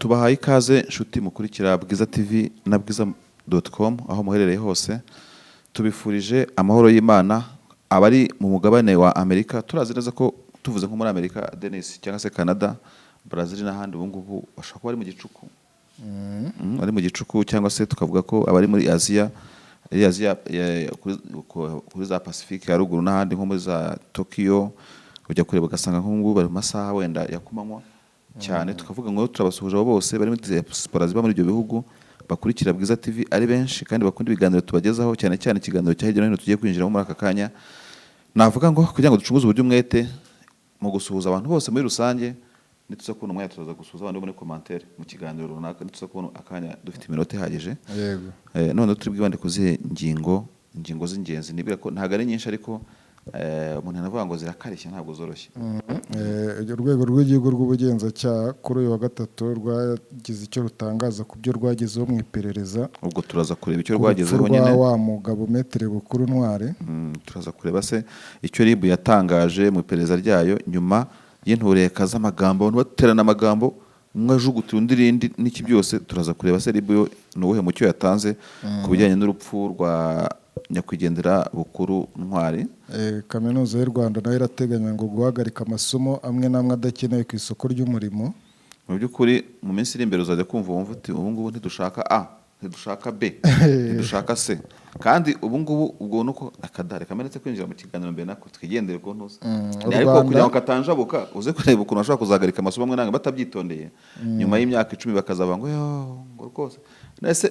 tubahaye ikaze inshuti mukurikira Bwiza TV na bwiza.com aho muherereye hose. Tubifurije amahoro y'Imana abari mu mugabane wa Amerika. Turazi neza ko tuvuze nko muri Amerika, Dennis, cyangwa se Canada, Brazil n'ahandi ubu ngubu bashaka kuba ari mu gicuku. Ari mu gicuku, cyangwa se tukavuga ko abari muri Asia, kuri za Pacific ya ruguru n'ahandi nko muri za Tokyo, ujya kureba ugasanga nko ngubu bari mu masaha wenda ya kumanywa cyane. Tukavuga ngo turabasuhuje bose bari muri diaspora ziba muri ibyo bihugu bakurikira Bwiza TV ari benshi kandi bakunda ibiganiro tubagezaho, cyane cyane ikiganiro cya hirya no hino tugiye kwinjiramo muri aka kanya. Navuga ngo kugira ngo ducunguze uburyo umwete mu gusuhuza abantu bose muri rusange, nituza kubona umwanya tuza gusuhuza abantu muri commentaire mu kiganiro runaka, nituza kubona akanya dufite iminota ihagije. Yego. None turi bwibande kuzihe ngingo z'ingenzi. Nibwira ko ntago ari nyinshi, ariko umuntu anavuga ngo zirakarishya ntabwo zoroshye. Urwego rw'igihugu rw'ubugenzacyaha kuri uyu wa gatatu rwagize icyo rutangaza ku byo rwagezeho mu iperereza. Ubwo turaza kureba icyo rwagezeho nyine. Wa mugabo Me Bukuru Ntwari. Turaza kureba se icyo RIB yatangaje mu iperereza ryayo nyuma y'intureka z'amagambo, abantu baterana amagambo umwe ajugutira undi rindi n'iki byose. Turaza kureba se RIB yo nuwuhe mucyo yatanze ku bijyanye n'urupfu rwa nyakwigendera Bukuru Ntwari. Kaminuza y'u Rwanda nayo irateganya ngo guhagarika amasomo amwe n'amwe adakenewe ku isoko ry'umurimo. Mu by'ukuri mu minsi iri imbere uzajya kumva wumva uti ubu ngubu ntidushaka A, ntidushaka B, ntidushaka C. Kandi ubu ngubu ubwo nuko akadare kamenetse kwinjira mu kiganiro mbere nako twigendere ko ntuza. Ariko kugira ngo katanjabuka uze kureba ukuntu bashobora kuzagarika amasomo amwe n'amwe batabyitondeye. Nyuma y'imyaka 10 bakazaba ngo rwose nese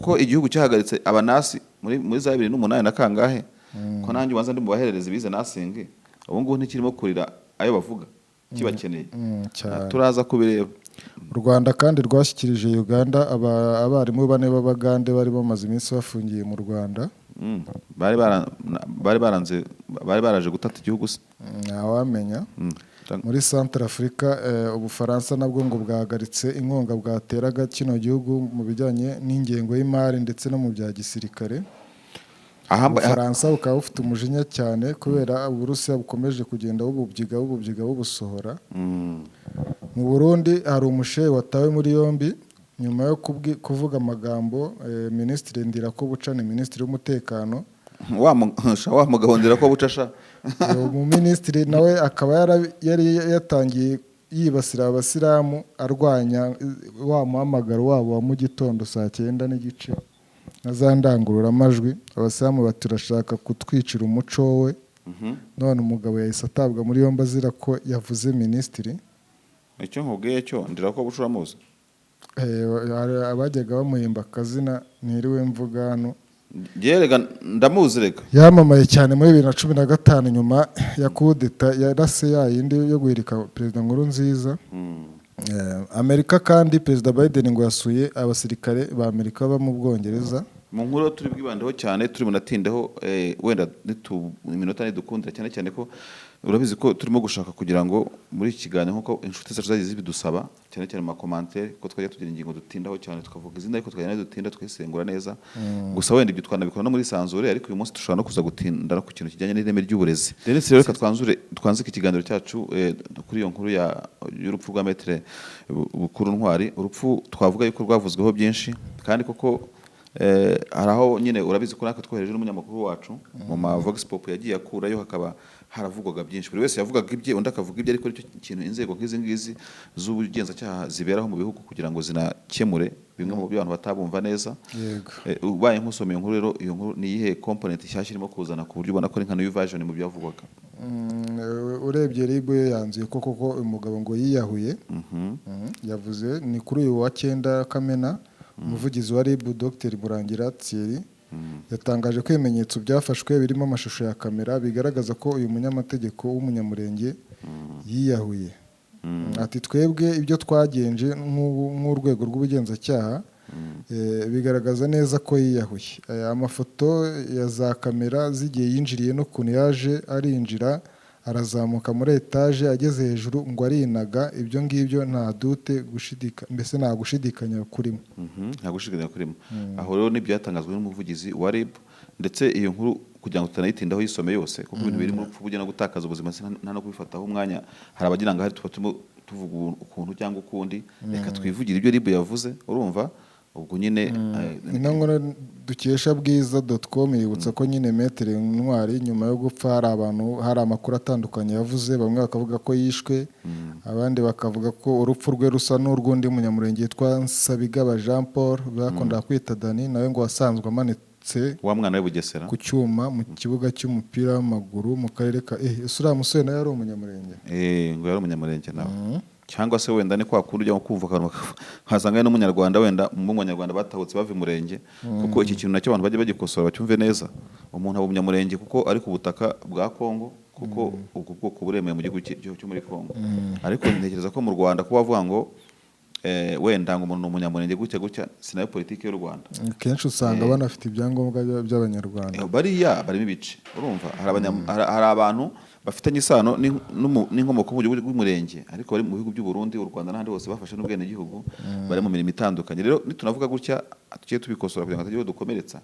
ko igihugu cyahagaritse abanasi muri za 2008 na kangahe, ko nanjye ubanza ndi mu baherereza bize nasinge. Ubu ngubu ntikirimo kurira ayo bavuga kibakeneye. Turaza kubireba. U Rwanda kandi rwashyikirije Uganda abarimu 4 b'Abagande bari bamaze iminsi bafungiye mu Rwanda. Bari baraje gutata igihugu se. Ntawamenya. Muri Centre Africa Ubufaransa nabwo ngo bwahagaritse inkunga bwateraga kino gihugu mu bijyanye n'ingengo y'imari ndetse no mu bya gisirikare. Ubufaransa bukaba bufite umujinya cyane kubera Uburusiya bukomeje kugenda bububyiga bubusohora. Mu Burundi hari umushehe watawe muri yombi nyuma yo kuvuga amagambo. Minisitiri Ndirakobuca ni minisitiri w'umutekano. Wa mugabo Ndirakobuca mu minisitiri nawe akaba yari yatangiye yibasira abasilamu arwanya wa muhamagaro wabo wa mu gitondo saa 9:30 na za ndangururamajwi. Abasilamu baturashaka kutwicira umuco we. None umugabo yahise atabwa muri yombi azira ko yavuze minisitiri. Icyo nkubwiye cyo Ndirakobuca uramuzi? Abajyaga bamuhimba akazina ntiriwe mvuga hano. Yerega ndamuzi reka. Yamamaye cyane muri 2015 nyuma ya kudeta yarase yindi yo guhirika Perezida Nkurunziza. Amerika kandi Perezida Biden ngo yasuye abasirikare ba Amerika ba mu Bwongereza. Mu nkuru turi bwibandeho cyane, turi munatindeho wenda iminota nidukundira cyane ko urabizi ko turimo gushaka kugira ngo muri iki kiganiro nkuko inshuti zacu zagize bidusaba cyane mu commentaire ko twajya tugira ingingo dutindaho cyane tukavuga izina, ariko twajya dutinda twisengura neza. Gusa wenda ibyo twanabikora no muri sanzure, ariko uyu munsi dushobora no kuza gutinda ku kintu kijyanye n'ireme ry'uburezi. Dennis, rero reka twanzike ikiganiro cyacu kuri iyo nkuru y'urupfu rwa Me Bukuru Ntwari. Urupfu twavuga yuko rwavuzweho byinshi kandi koko haraho nyine urabizi ko natwe twohereje n'umunyamakuru wacu mu ma Vox Pop yagiye akurayo, hakaba haravugwaga byinshi. Buri wese yavugaga ibye undi akavuga ibye, ariko icyo kintu inzego nk'izi ngizi z'ubugenzacyaha ziberaho mu bihugu kugira ngo zinakemure bimwe mu byo abantu batabumva neza. Yego. Ubaye nk'usomeye inkuru rero, iyo nkuru ni iyihe component nshyashya irimo kuzana ku buryo ubona ko ari nka new version mu byavugwaga? Urebye RIB yanzuye ko koko umugabo ngo yiyahuye. Yavuze ni kuri uyu wa 9 Kamena. Umuvugizi wa RIB Dr Murangira Thierry yatangaje ko ibimenyetso byafashwe birimo amashusho ya kamera bigaragaza ko uyu munyamategeko w'umunyamurenge yiyahuye. Ati twebwe ibyo twagenje nk'urwego rw'ubugenzacyaha bigaragaza neza ko yiyahuye. Amafoto ya za kamera zigiye yinjiriye no kuntu yaje arinjira arazamuka muri etage ageze hejuru ngo arinaga. Ibyo ngibyo nta dute mbese nta gushidikanya kurimo. Nta gushidikanya kurimo. Aho rero nibyo yatangazwe n'umuvugizi wa RIB, ndetse iyo nkuru kugira ngo tutanayitindaho yisome yose kuko ibintu biri mu rupfu bujya no gutakaza ubuzima nta no kubifataho umwanya. Hari abagira ngo hari tuba turimo tuvuga ukuntu cyangwa ukundi reka twivugire ibyo RIB yavuze urumva ubwo nyine inongora dukesha bwiza.com yibutsa ko nyine Maître Ntwari nyuma yo gupfa hari amakuru atandukanye yavuze bamwe bakavuga ko yishwe abandi bakavuga ko urupfu rwe rusa n'urw'undi munyamurenge yitwa Nsabigaba Jean Paul bakunda kwita Dani nawe ngo wasanzwe amanitse wa mwana we Bugesera ku cyuma mu kibuga cy'umupira w'amaguru mu karere ka uriya musore nawe yari umunyamurenge ngo yari umunyamurenge nawe cyangwa se wenda ni kwa kundi ujya kumva akantu nkasanga n'umunyarwanda wenda mu banyarwanda batahutse bava imurenge kuko iki kintu nacyo abantu bajye bagikosora bacyumve neza umuntu aba umunyamurenge kuko ari ku butaka bwa Kongo kuko ubwo bwoko buremewe mu gihugu cyo muri Kongo ariko ntekereza ko mu Rwanda kuba bavuga ngo wenda ngo umuntu ni umunyamurenge gutya sinayo politiki y'u Rwanda kenshi usanga banafite ibyangombwa by'abanyarwanda bariya barimo ibice urumva hari abantu bafitanye isano n'inkomoko mu gihugu bw'umurenge ariko bari mu bihugu by'u Burundi u Rwanda n'ahandi hose bafashe n'ubwene gihugu bari mu mirimo itandukanye rero nitunavuga gutya tugiye tubikosora kugira ngo atagiye dukomeretsa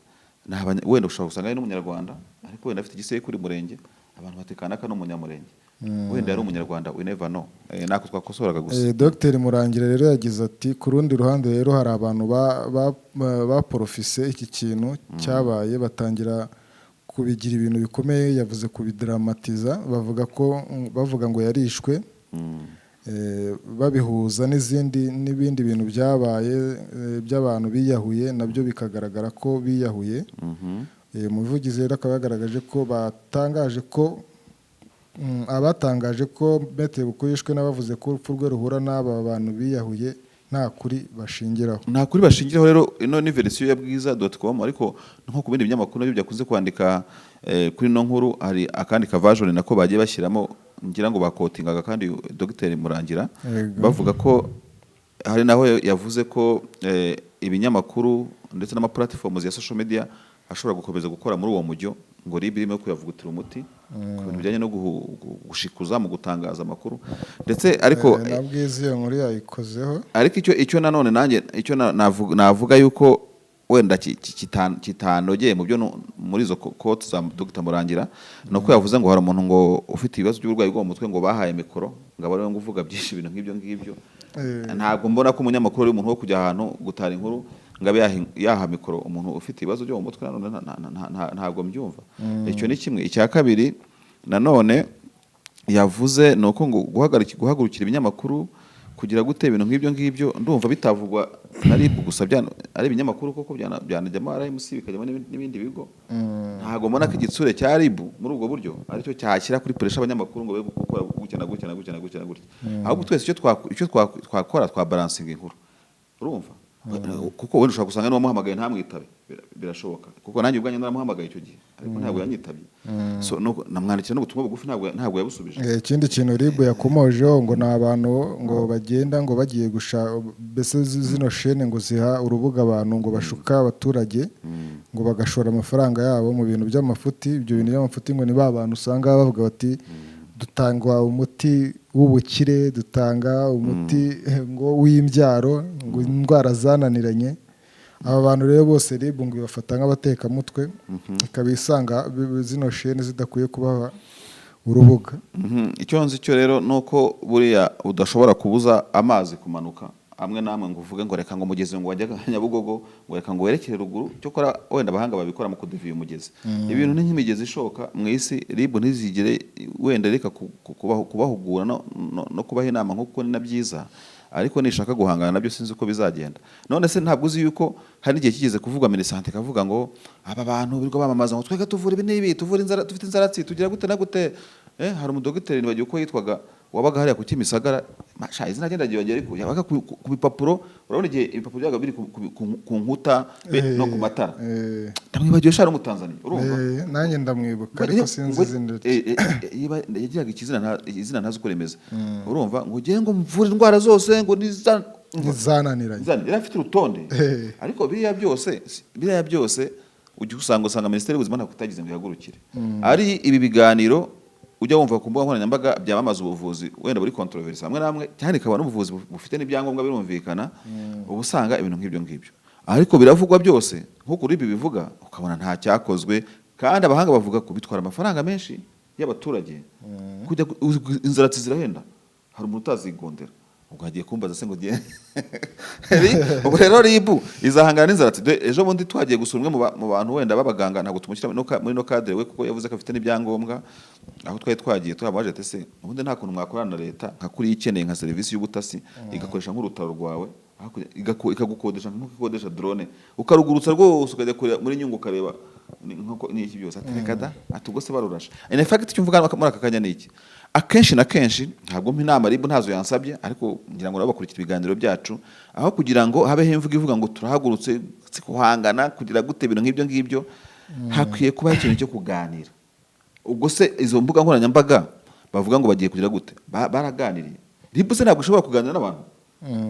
wenda ushobora gusanga ari n'umunyarwanda ariko wenda afite igisekuru umurenge abantu batekana ka n'umunyamurenge wenda ari umunyarwanda we never know nako twakosoraga gusa Dr Murangira rero yagize ati ku rundi ruhande rero hari abantu baporofise iki kintu cyabaye batangira kubigira ibintu bikomeye yavuze kubidramatiza bavuga ngo yarishwe babihuza n'ibindi bintu byabaye by'abantu biyahuye nabyo bikagaragara ko biyahuye umuvugizi rero akaba yagaragaje ko abatangaje ko Maître Bukuru yishwe n'abavuze ko urupfu rwe ruhura n'aba bantu biyahuye nta kuri bashingiraho rero ino ni verisiyo ya bwiza.com ariko nko ku bindi binyamakuru nabyo byakunze kwandika kuri ino nkuru hari akandi kavajone nako bagiye bashyiramo ngira ngo bakotingaga kandi Dr Murangira bavuga ko hari naho yavuze ko ibinyamakuru ndetse n'amaplatforms ya social media ashobora gukomeza gukora muri uwo mujyo ngo RIB irimo kuyavugutira umuti ku bintu bijyanye no gushikuza mu gutangaza amakuru ndetse ariko nabwize iyo nkuru yayikozeho ariko icyo nanone nanjye icyo navuga yuko wenda kitanogeye mu byo muri izo quote za Dr Murangira no ko yavuze ngo hari umuntu ngo ufite ibibazo by'uburwayi bwo mu mutwe ngo bahaye mikoro ngo abari ngo uvuga byinshi ibintu nk'ibyo ntabwo mbona ko umunyamakuru ari umuntu wo kujya ahantu gutara inkuru ngabe yaha mikoro umuntu ufite ibibazo byo mu mutwe ntabwo mbyumva icyo ni kimwe icya kabiri nanone yavuze nuko ngo guhagurukira ibinyamakuru kugira gute ibintu nk'ibyo ndumva bitavugwa na RIB gusa ari ibinyamakuru koko byanajyamo RMC bikajyamo n'ibindi bigo ntabwo mbona ko igitsure cya RIB muri ubwo buryo aricyo cyashyira kuri pressure abanyamakuru ngo be gukora gutya ahubwo twese icyo twakora twa balancing inkuru urumva kuko wenda ushobora gusanga n'uwamuhamagaye ntamwitabe birashoboka kuko nanjye ubwanjye naramuhamagaye icyo gihe ariko ntabwo yanyitabye so namwandikira n'ubutumwa bugufi ntabwo yabusubije ikindi kintu RIB yakomojeho ngo ni abantu ngo bagenda ngo bagiye mbese zino shene ngo ziha urubuga abantu ngo bashuka abaturage ngo bagashora amafaranga yabo mu bintu by'amafuti ibyo bintu by'amafuti ngo ni ba bantu usanga bavuga bati dutanga umuti w'ubukire dutanga umuti ngo w'imbyaro ngo indwara zananiranye aba bantu rero bose RIB ngo bafata nk'abatekamutwe ikabisanga zino shene zidakwiye kubaha urubuga icyo nzi cyo rero nuko buriya udashobora kubuza amazi kumanuka amwe namwe ngo uvuge ngo reka ngo umugezi ngo wajyaga Nyabugogo ngo reka ngo werekere ruguru cyo kora wenda abahanga babikora mu kudeviya umugezi ibintu ni nk'imigezi ishoka mu isi RIB ntizigire wenda reka kubahugura no kubaha inama nk'uko ni na byiza ariko nishaka guhangana nabyo sinzi uko bizagenda none se ntabwo uzi yuko hari igihe kigeze kuvugwa minisante kavuga ngo aba bantu birwa bamamaza ngo twega tuvura ibi n'ibi tuvura inzara dufite inzaratsi tugira gute na gute hari umudogiteri bagiye uko yitwaga wabaga hariya ku Kimisagara izina agenda agiye ariko yabaga ku bipapuro urabona igihe ibipapuro byaga biri ku nkuta no ku matara ndamwibagiwe shara mu Tanzania urumva nanjye ndamwibuka ariko sinzi izina yagiraga izina ntazi uko remeza urumva ngo ugiye ngo mvura indwara zose ngo nizananiranye yari afite urutonde ariko biriya byose ujya usanga Minisiteri y'Ubuzima ntabwo itagize ngo ihagurukire ari ibi biganiro ujya wumva ku mbuga nkoranyambaga byamamaza ubuvuzi wenda buri controversy hamwe namwe cyane ikaba n'ubuvuzi bufite n'ibyangombwa birumvikana ubu usanga ibintu nk'ibyo ariko biravugwa byose nk'uko RIB bivuga ukabona nta cyakozwe kandi abahanga bavuga ko bitwara amafaranga menshi y'abaturage kujya inzaratsi zirahenda hari umuntu utazigondera ubwo hagiye kumbaza se ngo giye ubwo rero ribu izahangana n'inzara ati ejo bundi twagiye gusura umwe mu bantu wenda babaganga ntabwo tumushyira muri no cadre we kuko yavuze ko afite n'ibyangombwa aho twagiye turabaje ate se ubundi nta kuntu mwakorana na leta nka kuri ikeneye nka serivisi y'ubutasi igakoresha nk'urutaro rwawe ikagukodesha nk'ukodesha drone ukarugurutsa rwose ukajya muri nyungu ukareba n'iki byose atekada atubwo se barurasha in fact icyo mvuga muri aka kanya n'iki akenshi na kenshi ntabwo mpinama ribu ntazo yansabye ariko ngira ngo bakurikira ibiganiro byacu aho kugira ngo habeho imvugo ivuga ngo turahagurutse kuhangana kugira gute ibintu nk'ibyo ngibyo hakwiye kuba ikintu cyo kuganira ubwo se izo mbuga nkoranyambaga bavuga ngo bagiye kugira gute baraganiriye ribu se ntabwo ushobora kuganira n'abantu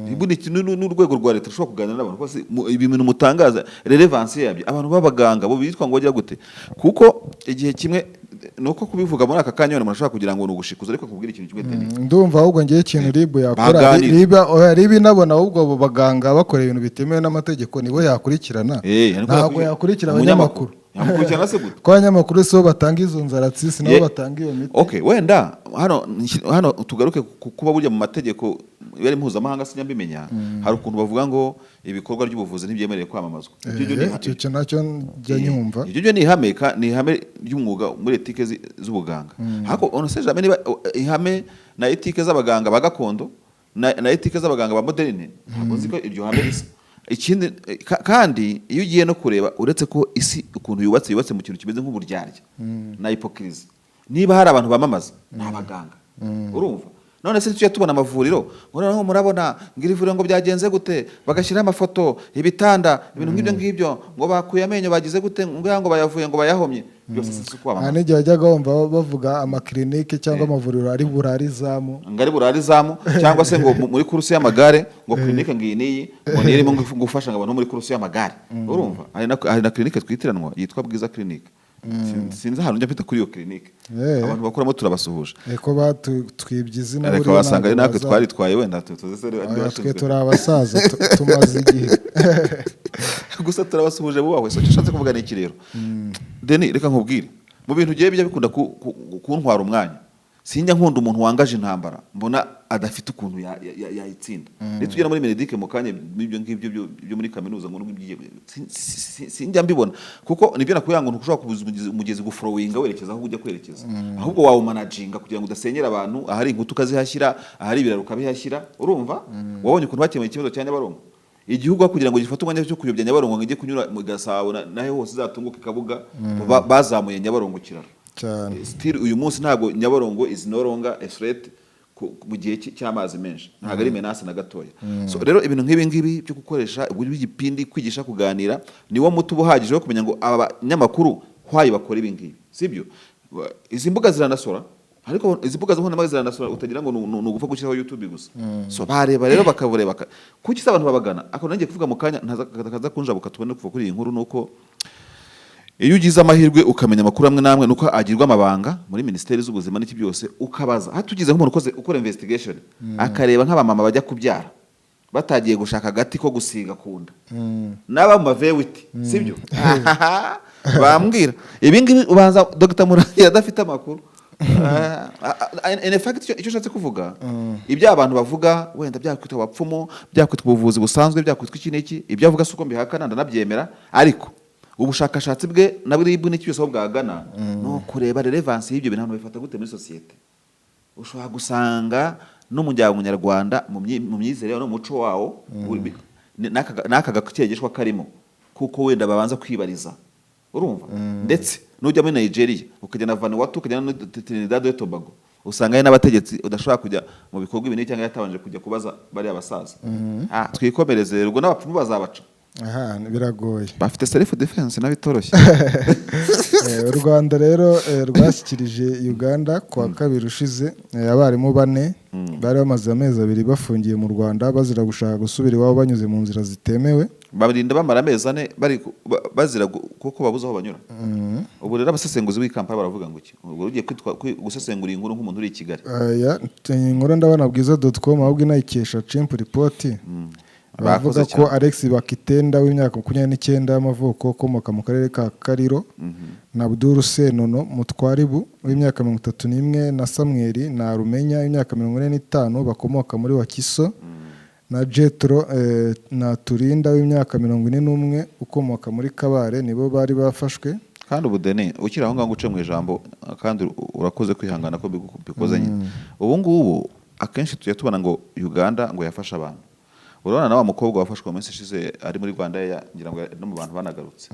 ribu ni urwego rwa leta rushobora kuganira n'abantu kuko ibintu mutangaza relevance yabyo abantu b'abaganga bo bitwa ngo bagira gute kuko igihe kimwe nuko kubivuga muri aka kanya umuntu ashobora kugira ngo ni ugushikuza ariko kubwira ikintu kimwe teni ndumva ahubwo ngiye ikintu ribu yakora ribu nabona ahubwo abo baganga bakora ibintu bitemewe n'amategeko nibo yakurikirana ntabwo yakurikira abanyamakuru yamukurikirana se gute ko abanyamakuru so batanga izo nzaratsi nabo batanga iyo miti okay wenda hano tugaruke kuba burya mu mategeko yari mpuzamahanga sinyambimenya hari ukuntu bavuga ngo ibikorwa by'ubuvuzi ntibyemerewe kwamamazwa icyo nacyo njya nyumva ibyo ni ihame ry'umwuga muri etike z'ubuganga hako onose jamais niba ihame na etike z'abaganga ba gakondo na etike z'abaganga ba moderne ntabwo nzi ko iryo hame risa ikindi kandi iyo ugiye no kureba uretse ko isi ukuntu yubatse mu kintu kimeze nk'uburyarya na hypocrisy niba hari abantu bamamaza n'abaganga urumva none se tuye tubona amavuriro ngo murabona ngira ivuriro ngo byagenze gute bagashyira amafoto ibitanda ibintu nk'ibyo ngibyo ngo bakuye amenyo bagize gute ngo bayavuye ngo bayahomye byose si kwamamaza n'igihe wajyaga wumva bavuga amaklinike cyangwa amavuriro ari burarizamu cyangwa se ngo muri kursi y'amagare ngo klinike ngiyi niyi ngo nirimo gufasha abantu muri kursi y'amagare urumva hari na klinike twitiranwa yitwa Bwiza Clinique sinzi ahantu njya mfite kuri iyo klinike abantu bakoramo turabasuhuje eko batwibye izina buriya wasanga ari natwe twaritwaye wenda twe turi abasaza tumaze igihe gusa turabasuhuje bubahwe so nshatse kuvuga n'iki rero Deni reka nkubwire mu bintu giye bijya bikunda kuntwara umwanya sinjya nkunda umuntu wangaje intambara mbona adafite ukuntu yayitsinda ndetse tugera muri Menedike mu kanya ibyo ngibyo byo muri kaminuza ngo n'ubwiye sinjya mbibona kuko nibyo nakubwira ngo ntushobora kubuza umugezi guflowinga werekeza aho ujya kwerekeza ahubwo wawo managinga kugira ngo udasenyera abantu ahari inkutu kazihashyira ahari ibiraro kabihashyira urumva wabonye ukuntu bakemuye ikibazo cya Nyabarongo igihugu kugira ngo gifate umwanya cyo kuyobya Nyabarongo ngo ijye kunyura mu Gasabo naho hose zatunguka ikabuga bazamuye Nyabarongo kiraro still uyu munsi ntabwo Nyabarongo is no longer a threat mu gihe cy'amazi menshi ntabwo ari menace na gatoya so rero ibintu nk'ibi ngibi byo gukoresha uburyo bw'igipindi kwigisha kuganira niwo muti ubuhagije wo kumenya ngo abanyamakuru hwayi bakora ibi ngibi sibyo izi mbuga ziranasora ariko izi mbuga zo ziranasora utagira ngo ni ugupfa gushyiraho YouTube gusa so bareba rero bakabureba kuki abantu babagana akora nangiye kuvuga mu kanya ntaza kunjabuka tubone kuva kuri iyi nkuru nuko iyo ugize amahirwe ukamenya amakuru amwe namwe nuko agirwa amabanga muri ministeri z'ubuzima n'iki byose ukabaza hatugize nk'umuntu ukora investigation akareba nk'abamama bajya kubyara batagiye gushaka agati ko gusiga kunda n'aba mu mavewiti sibyo bambwira ibi ngibi ubanza Dr. Murangira adafite amakuru in fact icyo ushatse kuvuga ibyo abantu bavuga wenda byakwitwa abapfumu byakwitwa ubuvuzi busanzwe byakwitwa iki n'iki ibyo avuga suko mbihakana ndanabyemera ariko ubushakashatsi bwe na buribu n'iki cyose bwagana no kureba relevance y'ibyo bintu bifata gute muri societe ushobora gusanga no mu njyana nyarwanda mu myizere no mu muco wawo naka gakegeshwa karimo kuko wenda babanza kwibariza urumva ndetse nujya muri Nigeria ukajya na Vanuatu ukajya na Trinidad et Tobago usanga ari n'abategetsi udashobora kujya mu bikorwa ibintu cyangwa yatabanje kujya kubaza bari abasaza twikomereze rero n'abapfumu bazabaca biragoye bafite self defense n'abitoroshye u Rwanda rero rwashyikirije Uganda kwa kabiri ushize abarimu 4 bari bamaze amezi 2 bafungiye mu Rwanda bazira gushaka gusubira iwabo banyuze mu nzira zitemewe barinda bamara amezi 4 bari bazira kuko babuze aho banyura ubu rero abasesenguzi w'Ikampala baravuga ngo iki ubwo ugiye gusesengura inkuru nk'umuntu uri i Kigali inkuru ndabona bwiza.com ahubwo inayikesha Chimp report bavuga ko Alex Bakitenda w'imyaka 29 y'amavuko ukomoka mu karere ka Kariro, na Abdul Senono Mutwaribu w'imyaka 31, na Samuel na Rumenya w'imyaka 45 bakomoka muri Wakiso, na Jetro na Turinda w'imyaka 41 ukomoka muri Kabare nibo bari bafashwe. Kandi ubudene ukiri aho ngaho uce mu ijambo kandi urakoze kwihangana ko bikoze nyine. Ubu ngubu akenshi tujya tubona ngo Uganda ngo yafasha abantu. Urabona nawe umukobwa wafashwe mu minsi ishize ari muri Rwanda ngira ngo no mu bantu banagarutse.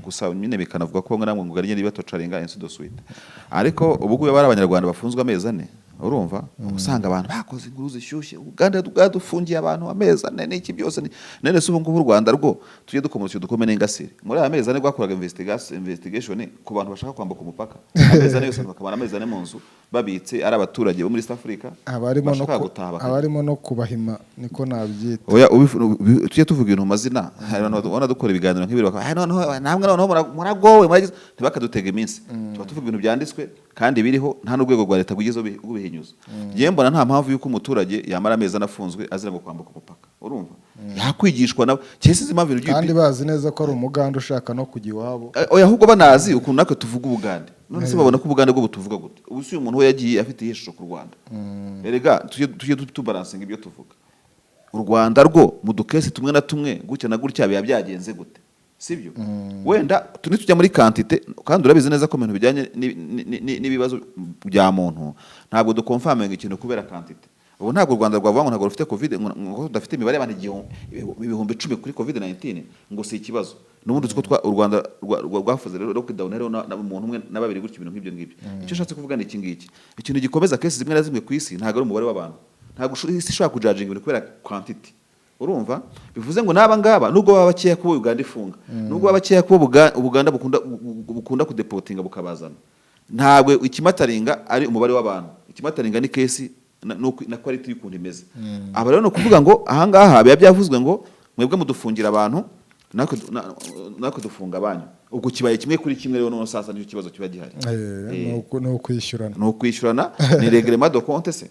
Gusa nyine bikanavuga ko namwe ngo gariye batocaringa insido suite. Ariko ubu ngubu bari abanyarwanda bafunzwe amezi 4. Urumva usanga abantu bakoze inkuru zishyushye Uganda dufungiye abantu amezi 4 n'iki byose nene se ubu ngubu u Rwanda rwo tujye dukomeza dukome n'ingasire muri aya mezi 4 gwakoraga investigation ku bantu bashaka kwambuka umupaka amezi 4 yose bakabana amezi 4 mu nzu babitse ari abaturage bo muri East Africa abarimo no kubahima niko nabyita. Oya tujye tuvuga ibintu mazina ubona dukora ibiganiro nk'ibiri namwe muragowe ntibakadutega iminsi tuba tuvuga ibintu byanditswe kandi biriho nta n'urwego rwa leta rwigezo gubihinyuza. Ngiye mbona nta mpamvu yuko umuturage yamara amezi anafunzwe azira ngo kwambuka umupaka. Urumva yakwigishwa nawe cyese impamvu y'ugiye kandi bazi neza ko ari umuganda ushaka no kujya iwabo. Oya ahubwo banazi ukuntu nako tuvuga ubugande none se babona ko ubugande bwo butuvuga gute. Ubu si umuntu we yagiye afite ihesho ku Rwanda. Erega tujye tubalansinga ibyo tuvuga. U Rwanda rwo mu dukesi tumwe na tumwe gutya na gutya biya byagenze gute sibyo. Wenda tujya muri quantité kandi urabizi neza ko ibintu bijyanye n'ibibazo bya muntu ntabwo dukonfaminga ikintu kubera quantité. Ubu ntabwo u Rwanda rwavuga ngo ntabwo rufite covid ngo dafite imibare y'abantu ibihumbi 10 kuri covid-19 ngo si ikibazo. N'ubundi uko u Rwanda rwafuze rero lockdown rero na umuntu umwe na babiri gutya ibintu nk'ibyo ngibyo. Icyo nshatse kuvuga ni iki ngiki ikintu gikomeza kesi zimwe na zimwe ku isi ntabwo ari umubare w'abantu ntabwo isi ishobora kujudging ibintu kubera quantity. Urumva bivuze ngo naba ngaba nubwo baba bakeya kubo Uganda ifunga nubwo baba bakeya kubo Uganda bukunda kudeportinga bukabazana ntabwo ikimataringa ari umubare w'abantu. Ikimataringa ni kesi na quality y'ukuntu imeze. Aba rero no kuvuga ngo aha ngaha biya byavuzwe ngo mwebwe mudufungira abantu nako dufunga abanyu ubwo kibaye kimwe kuri kimwe rero no sasa nicyo kibazo kiba gihari. No kwishyurana ni reglement de compte se.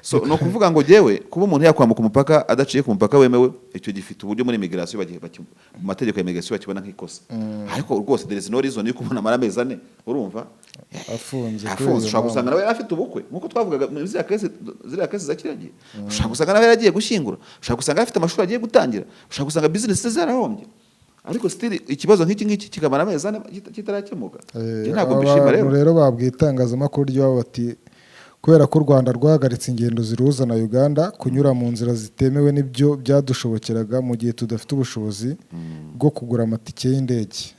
So no kuvuga ngo jewe kuba umuntu yakwambuka umupaka adaciye ku mupaka wemewe icyo gifite uburyo muri immigration mu mategeko ya immigration bakibona nk'ikosa. Ariko rwose there is no reason yo kubona amezi 4 urumva afunze ushaka gusanga nawe afite ubukwe nkuko twavugaga muri ziriya kesi zakiragiye. Ushaka gusanga nawe yaragiye gushyingura. Ushaka gusanga afite amashuri agiye gutangira. Ushaka gusanga business zarahombye. Ariko still ikibazo nk'iki kikamara amezi 4 kitarakemuka. Ntabwo bishima rero babwitangazamakuru ryo bati kubera ko u Rwanda rwahagaritse ingendo ziruza na Uganda kunyura mu nzira zitemewe n'ibyo byadushobokeraga mu gihe tudafite ubushobozi bwo kugura amatike y'indege.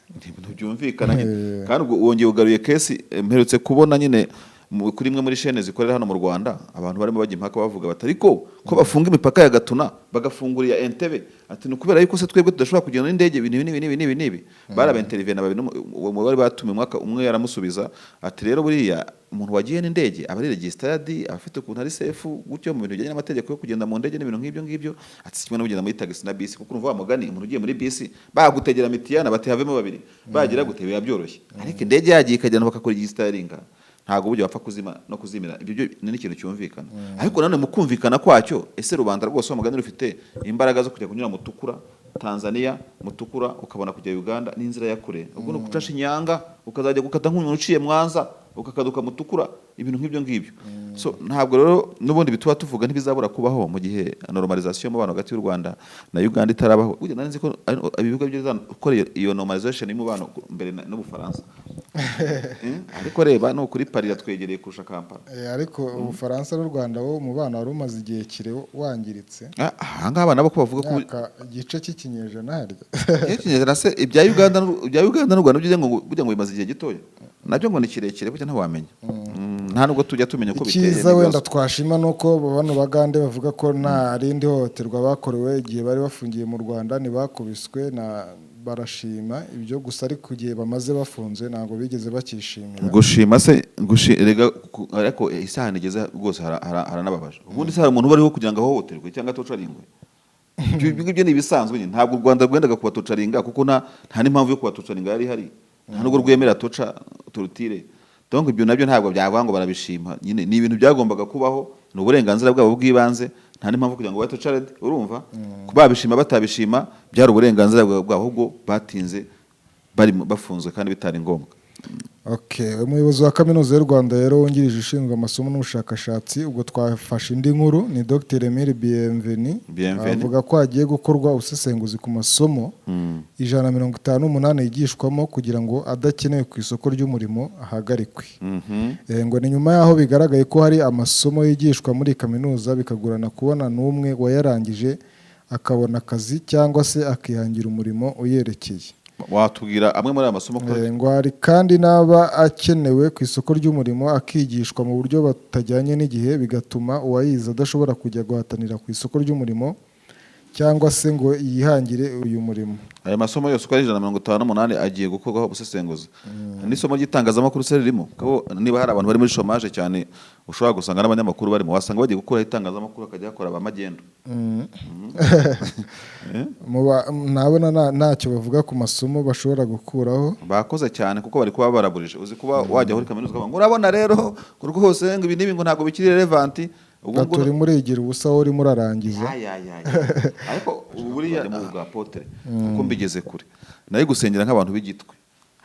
Byumvikana kandi wongeye ugaruye kesi mperutse kubona nyine kuri imwe muri chaîne zikorera hano mu Rwanda abantu barimo bajya impaka bavuga batari ko bafunga imipaka ya Gatuna bagafungurira Entebbe ati no kubera yuko se twebwe tudashobora kugenda n'indege nibi barabentervene mu bari batumye umwaka umwe yaramusubiza ati rero buriya umuntu wagiye n'indege aba ari registered afite ukuntu ari safe gutyo mu bintu bijyanye n'amategeko yo kugenda mu ndege n'ibintu nk'ibyo ati kimwe no kugenda muri taxi na bisi kuko urumva mugani umuntu ugiye muri bisi bagutegera mitiyana batihavemo babiri bagira gutebera byoroshye ariko indege yagiye ikajyana bakakora registeringa ntago buryo bapfa kuzima no kuzimira ibyo ni ikintu cyumvikana. Ariko none mu kumvikana kwacyo ese rubanda rwose umugani rufite imbaraga zo kujya kunyura mutukura Tanzania mutukura ukabona kujya Uganda n'inzira ya kure ubwo no gucasha inyanga ukazajya gukata nk'umuntu uciye Mwanza ukakaduka mutukura ibintu nk'ibyo ngibyo. So ntabwo rero nubundi bituba tuvuga ntibizabura kubaho mu gihe normalization mu bantu hagati y'u Rwanda na Uganda itarabaho. Uje nanze ko ibibuga byo gukora iyo normalization mu bantu mbere no Bufaransa. Ariko reba no kuri Paris twegereye kurusha Kampala. Ariko Ubufaransa n'u Rwanda wo mu bana warumaze igihe kire wangiritse. Aha ngaba nabo ko bavuga ko igice cy'ikinyejana harya. Ikinyejana se ibya Uganda n'u Rwanda byo ngo bujya ngo bimaze igihe gitoya. Nabyo ngo ni kirekire kuko ntawamenya. Nta nubwo tujya tumenya ko biteye. Ikiza wenda twashima nuko bano bagande bavuga ko nta rindi hohoterwa bakorewe igihe bari bafungiye mu Rwanda ntibakubiswe na barashima ibyo gusa ariko igihe bamaze bafunze ntabwo bigeze bakishimira. Gushima se rega ariko isahani igeze rwose haranababaje. Ubundi se hari umuntu bariho kugira ngo ahohoterwe cyangwa atocaringwe. Ibyo ni ibisanzwe nyine ntabwo u Rwanda rwendaga kubatocaringa kuko nta n'impamvu yo kubatocaringa yari hari. Nta nubwo rwemera toca turutire. Donc ibyo nabyo ntabwo byavuga ngo barabishima nyine ni ibintu byagombaga kubaho n'uburenganzira bwabo bw'ibanze nta n'impamvu kugira ngo bahite charade urumva babishima batabishima byari uburenganzira bwabo ahubwo batinze bari bafunzwe kandi bitari ngombwa. Okay, umuyobozi wa kaminuza y'u Rwanda rero wungirije ushinzwe amasomo n'ubushakashatsi ubwo twafashe indi nkuru ni Dr Emile Bienveni avuga ko hagiye gukorwa ubusesenguzi ku masomo 158 yigishwamo kugira ngo adakenewe ku isoko ry'umurimo ahagarikwe. Ngo ni nyuma yaho bigaragaye ko hari amasomo yigishwa muri kaminuza bikagurana kubona n'umwe wayarangije akabona akazi cyangwa se akihangira umurimo uyerekeye. Watubwira amwe muri aya masomo ngo hari kandi n'aba akenewe ku isoko ry'umurimo akigishwa mu buryo batajyanye n'igihe bigatuma uwayize adashobora kujya guhatanira ku isoko ry'umurimo cyangwa se ngo yihangire uyu murimo. Aya masomo yose uko ari 158 agiye gukorwaho ubusesenguzi. N'isomo ry'itangazamakuru se ririmo niba hari abantu bari muri chômage cyane ushobora gusanga n'abanyamakuru barimo wasanga bagiye gukora itangazamakuru akajya akora abamagendo. Nabona ntacyo bavuga ku masomo bashobora gukuraho. Bakoze cyane kuko bari kuba baraburije uzi kuba wajya muri kaminuza ngo urabona rero rwose ngo ibi nibi ngo ntago bikiri relevant turi muri igira ubusa uri murarangiza. Ariko buriya mu bwa potere kuko mbigeze kure nayo gusengera nk'abantu b'igitwe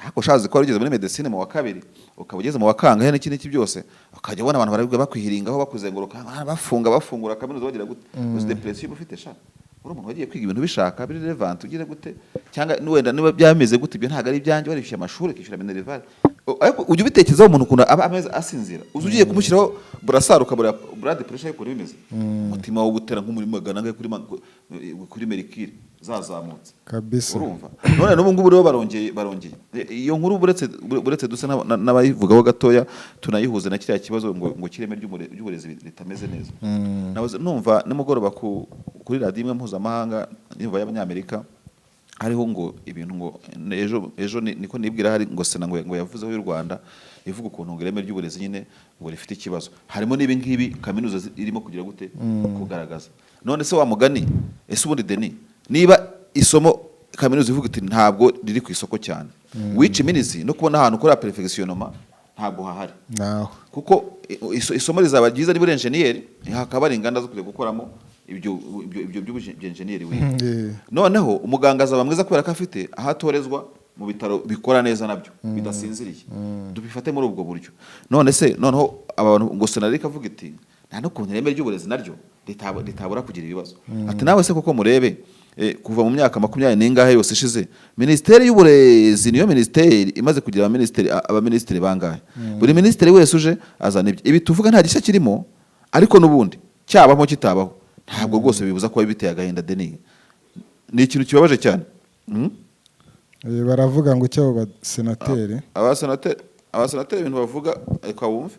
ariko shazi ko warugeze muri medicine mu wa kabiri ukabugeze mu wa kangahe n'ikindi cyose ukajya ubona abantu barabiga bakwihiringaho bakuzenguruka bafungura kaminuza bagira gute uzi depression ufite sha uri umuntu wagiye kwiga ibintu bishaka biri relevant ugire gute cyangwa wenda niba byameze gute ibyo ntago ari ibyanjye warishyuye amashuri kishyura minerval ariko ujye ubitekerezaho umuntu kuna aba ameze asinzira uzugiye kumushyiraho burasara ukabura blood pressure y'uko bimeze umutima wo gutera nk'umuri magana ngaye kuri merikire zazamutse kabisa urumva none n'ubu ngubu rero barongeye iyo nkuru buretse dusa n'abayivugaho gatoya tunayihuze na kiriya kibazo ngo kireme ry'uburezi ritameze neza nabaze numva nimugoroba kuri radio imwe mpuzamahanga niva y'abanyamerika hariho ngo ibintu ngo ejo niko nibwira hari ngo sena ngo yavuzeho y'u Rwanda ivuga ukuntu ngo ireme ry'uburezi nyine ngo rifite ikibazo harimo nibi ngibi kaminuza irimo kugira gute kugaragaza none se wa mugani ese ubundi Deni niba isomo kaminuza ivuga iti ntabwo riri ku isoko cyane which means no kubona ahantu kora perfectionnement ntabwo hahari kuko isomo rizaba ryiza ni engineer hakaba ari inganda zo kujya gukoramo ibyo by'engineer wiga noneho umuganga azaba mwiza kubera ko afite ahatorezwa mu bitaro bikora neza nabyo bidasinziriye dubifate muri ubwo buryo none se noneho abantu ngo senari kavuga iti nta no kuntu ireme ry'uburezi naryo ritabura kugira ibibazo ati nawe se koko murebe kuva mu myaka 20 n'ingahe yose ishize ministeri y'uburezi niyo ministeri imaze kugira abaministeri bangahe buri ministeri wese uje azana ibi tuvuga nta gishya kirimo ariko nubundi cyabamo kitabaho ntabwo rwose bibuza ko biteye agahinda Deni ni ikintu kibabaje cyane baravuga ngo cyabo basenateri abasenateri ibintu bavuga ariko wumve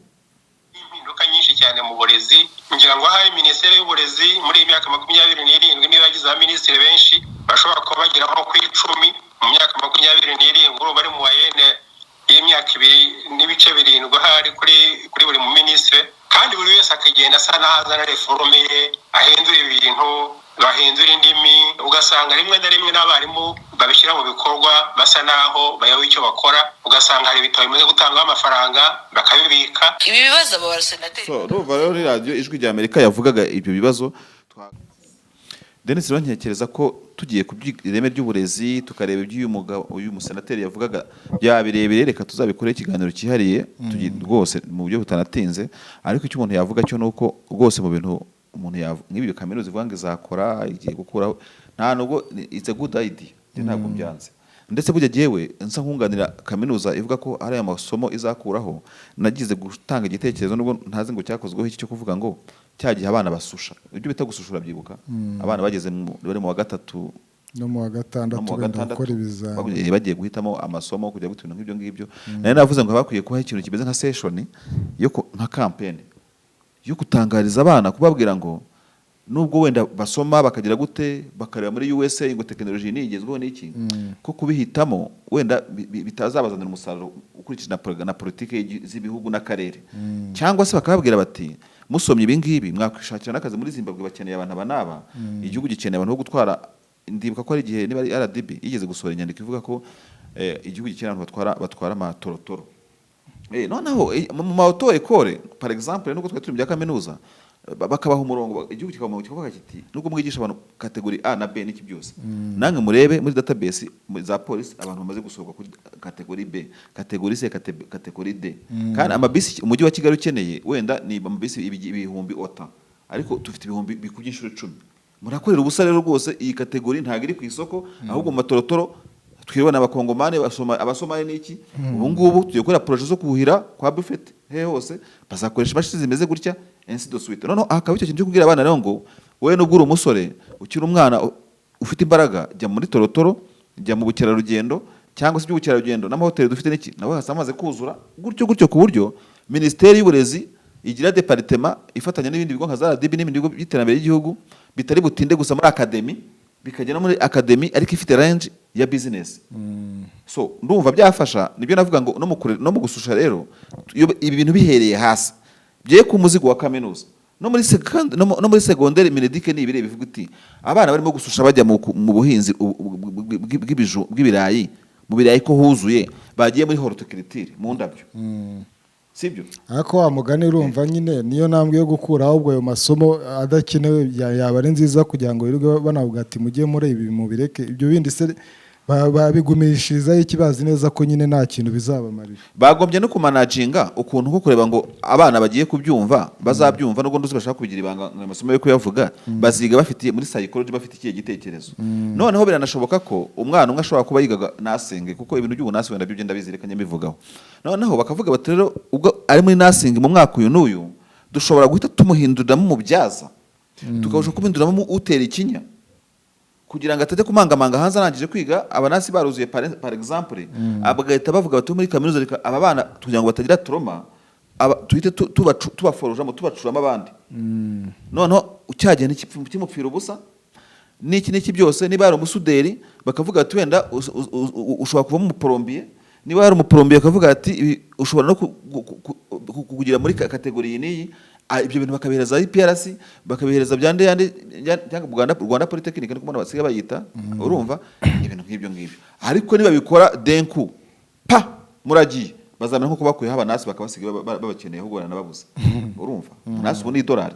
impinduka nyinshi cyane mu burezi ngira ngo ahaye ministeri y'uburezi muri imyaka 27 niba yagize abaminisitiri benshi bashobora kuba bagira nko ku 10 mu myaka 27 ngo bari mu wayene y'imyaka 2 n'ibice 7 hari kuri buri mu ministre kandi buri wese akagenda asa n'ahazana reforme ahindura ibintu bahindura indimi ugasanga rimwe na rimwe n'abarimu babishyira mu bikorwa basa naho bayaho icyo bakora ugasanga hari ibitabo bimaze gutanga amafaranga bakabibika ibi bibazo abasenateri ruva rero radio ijwi rya Amerika yavugaga ibyo bibazo Denis ntekereza ko tugiye kubyireme ry'uburezi tukareba uyu musenateri yavugaga byabirebire reka tuzabikore ikiganiro cyihariye tugiye rwose mu buryo butanatinze ariko icyo umuntu yavuga cyo nuko rwose mu bintu umuntu nk'ibi kaminuza ivuga ngo izakora igiye gukuraho nta nubwo it's a good idea ntabwo byanze ndetse burya jewe nsa nkunganira kaminuza ivuga ko ari amasomo izakuraho nagize gutanga igitekerezo nubwo ntazi ngo cyakozweho iki cyo kuvuga ngo cyagiye abana basusha ibyo bita gusushura byibuka abana bageze bari mu wa gatatu no mu wa gatandatu bakora ibizami bagiye guhitamo amasomo kujya gutunga nk'ibyo ngibyo nari navuze ngo bakwiye kuba ikintu kimeze nka session yo nka campaign yo gutangariza abana kubabwira ngo nubwo wenda basoma bakagira gute bakareba muri USA ngo technology ni igezweho n'iki ko kubihitamo wenda bitazabazanira umusaruro ukurikije na politike z'ibihugu n'akarere cyangwa se bakababwira bati musomye ibi ngibi mwakwishakira n'akazi muri Zimbabwe bakeneye abantu abanaba igihugu gikeneye abantu bo gutwara ndibuka ko ari igihe niba ari RDB yigeze gusohora inyandiko ivuga ko igihugu gikeneye abantu batwara amatorotoro noneho mu auto école par exemple nuko twe turi mu bya kaminuza bakabaha umurongo, igihugu kikavuga kiti nubwo mwigisha abantu kategori A na B n'iki byose, nange murebe muri database za polisi abantu bamaze gusohoka kuri kategori B, kategori C, kategori D. Kandi amabisi umujyi wa Kigali ukeneye wenda ni amabisi ibihumbi ota, ariko tufite ibihumbi bikubye inshuro 10. Murakorera ubusa rero rwose. Iyi kategori ntago iri ku isoko, ahubwo mu matorotoro twibona abakongomane abasomali n'iki. Ubu ngubu tugiye gukora projet zo kuhira kwa buffet he hose, bazakoresha imashini zimeze gutya ainsi de suite. Noneho akaba icyo kintu cyo kubwira abana rero ngo wowe nubwo uri umusore ukiri umwana ufite imbaraga, jya muri torotoro, jya mu bukerarugendo, cyangwa se by'ubukerarugendo n'amahoteli dufite n'iki nawe hasamaze kuzura gutyo ku buryo Minisiteri y'Uburezi igira departement ifatanya n'ibindi bigo nka za RDB n'ibindi bigo by'iterambere ry'igihugu bitari butinde gusa muri academy, bikagera muri academy ariko ifite range ya business. So ndumva byafasha, nibyo navuga ngo no mu gususha rero ibi bintu bihereye hasi bye ku muzigo wa kaminuza no muri secondaire Mineduc ni ibire bivuga uti abana barimo gususha bajya mu buhinzi bw'ibirayi, mu birayi ko huzuye bagiye muri horticulture mu ndabyo. Sibyo ariko wa mugani urumva nyine niyo ntambwe yo gukura ahubwo ayo masomo adakenewe yaba ari nziza kugira ngo birirwe banavuga ati mujye muri ibi mu bireke ibyo bindi se babigumishirizaho ikibazi neza ko nyine nta kintu bizabamarira. Bagombye no kumanaginga ukuntu ko kureba ngo abana bagiye kubyumva bazabyumva nubwo nduzi bashaka kugira ibanga amasomo yo kuyavuga, baziga bafite muri psychology bafite ikiye gitekerezo. Noneho biranashoboka ko umwana umwe ashobora kuba yigaga nasenge, kuko ibintu by'ubunasi wenda byo ndabizirikanye bivugaho. Noneho bakavuga bati rero ubwo ari muri nasenge mu mwaka uyu n'uyu dushobora guhita tumuhinduramo umubyaza, tukabasha kubinduramo utera ikinya, kugira ngo atajya kumangamanga hanze arangije kwiga abanasi baruzuye par exemple, abagahita bavuga bati muri kaminuza reka aba bana kugira ngo batagira trauma tuhite tubaforojamo tubacuramo abandi. Noneho ucyagenda kimupfira ubusa n'iki byose. Niba ari umusuderi bakavuga ati wenda ushobora kuvamo umuporombiye, niba ari umuporombiye bakavuga ati ushobora no kugira muri kategori iyi n'iyi. Ibyo bintu bakabihereza IPRC, bakabihereza byande cyangwa Rwanda Polytechnic niko mbona basiga bayita. Urumva ibintu nk'ibyo ngibyo, ariko niba bikora denku pa muragiye bazamera nko kubakuye abanasi bakabasiga babakeneye ahubwo baranababuza. Urumva umunasi ubu ni $1,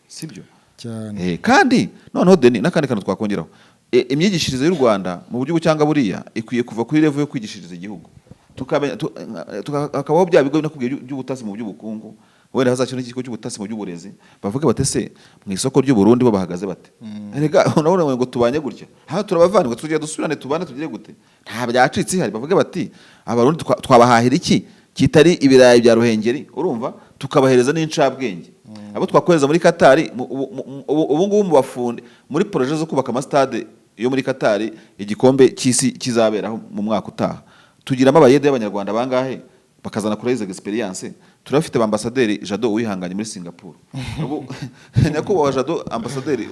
sibyo cyane. Kandi noneho deni nakandi kantu twakongeraho, imyigishirize y'u Rwanda mu buryo cyangwa buriya ikwiye kuva kuri level yo kwigishiriza igihugu, tukabaho bya bigo nakubwiye by'ubutasi mu by'ubukungu, wenda hazakino ikigo cy'ubutasi mu by'uburezi bavuga bate se mu isoko ry'u Burundi bo bahagaze bate. Erega unabona ngo tubanye gutya ha turabavana ngo tujye dusubirane tubane tugire gute, nta byacitse hari bavuga bati abarundi twabahahira iki kitari ibirayi bya Ruhengeri. Urumva tukabahereza n'incabwenge abo twakoreza muri Katari. Ubu ngubu mu bafundi muri projet zo kubaka amastade yo muri Katari, igikombe cy'isi kizabera mu mwaka utaha, tugiramo abayede y'abanyarwanda bangahe bakazana kuri izo experience. Turafite ambasaderi Jado wihanganye muri Singapore. Ubu nyakubahwa Jado ambasaderi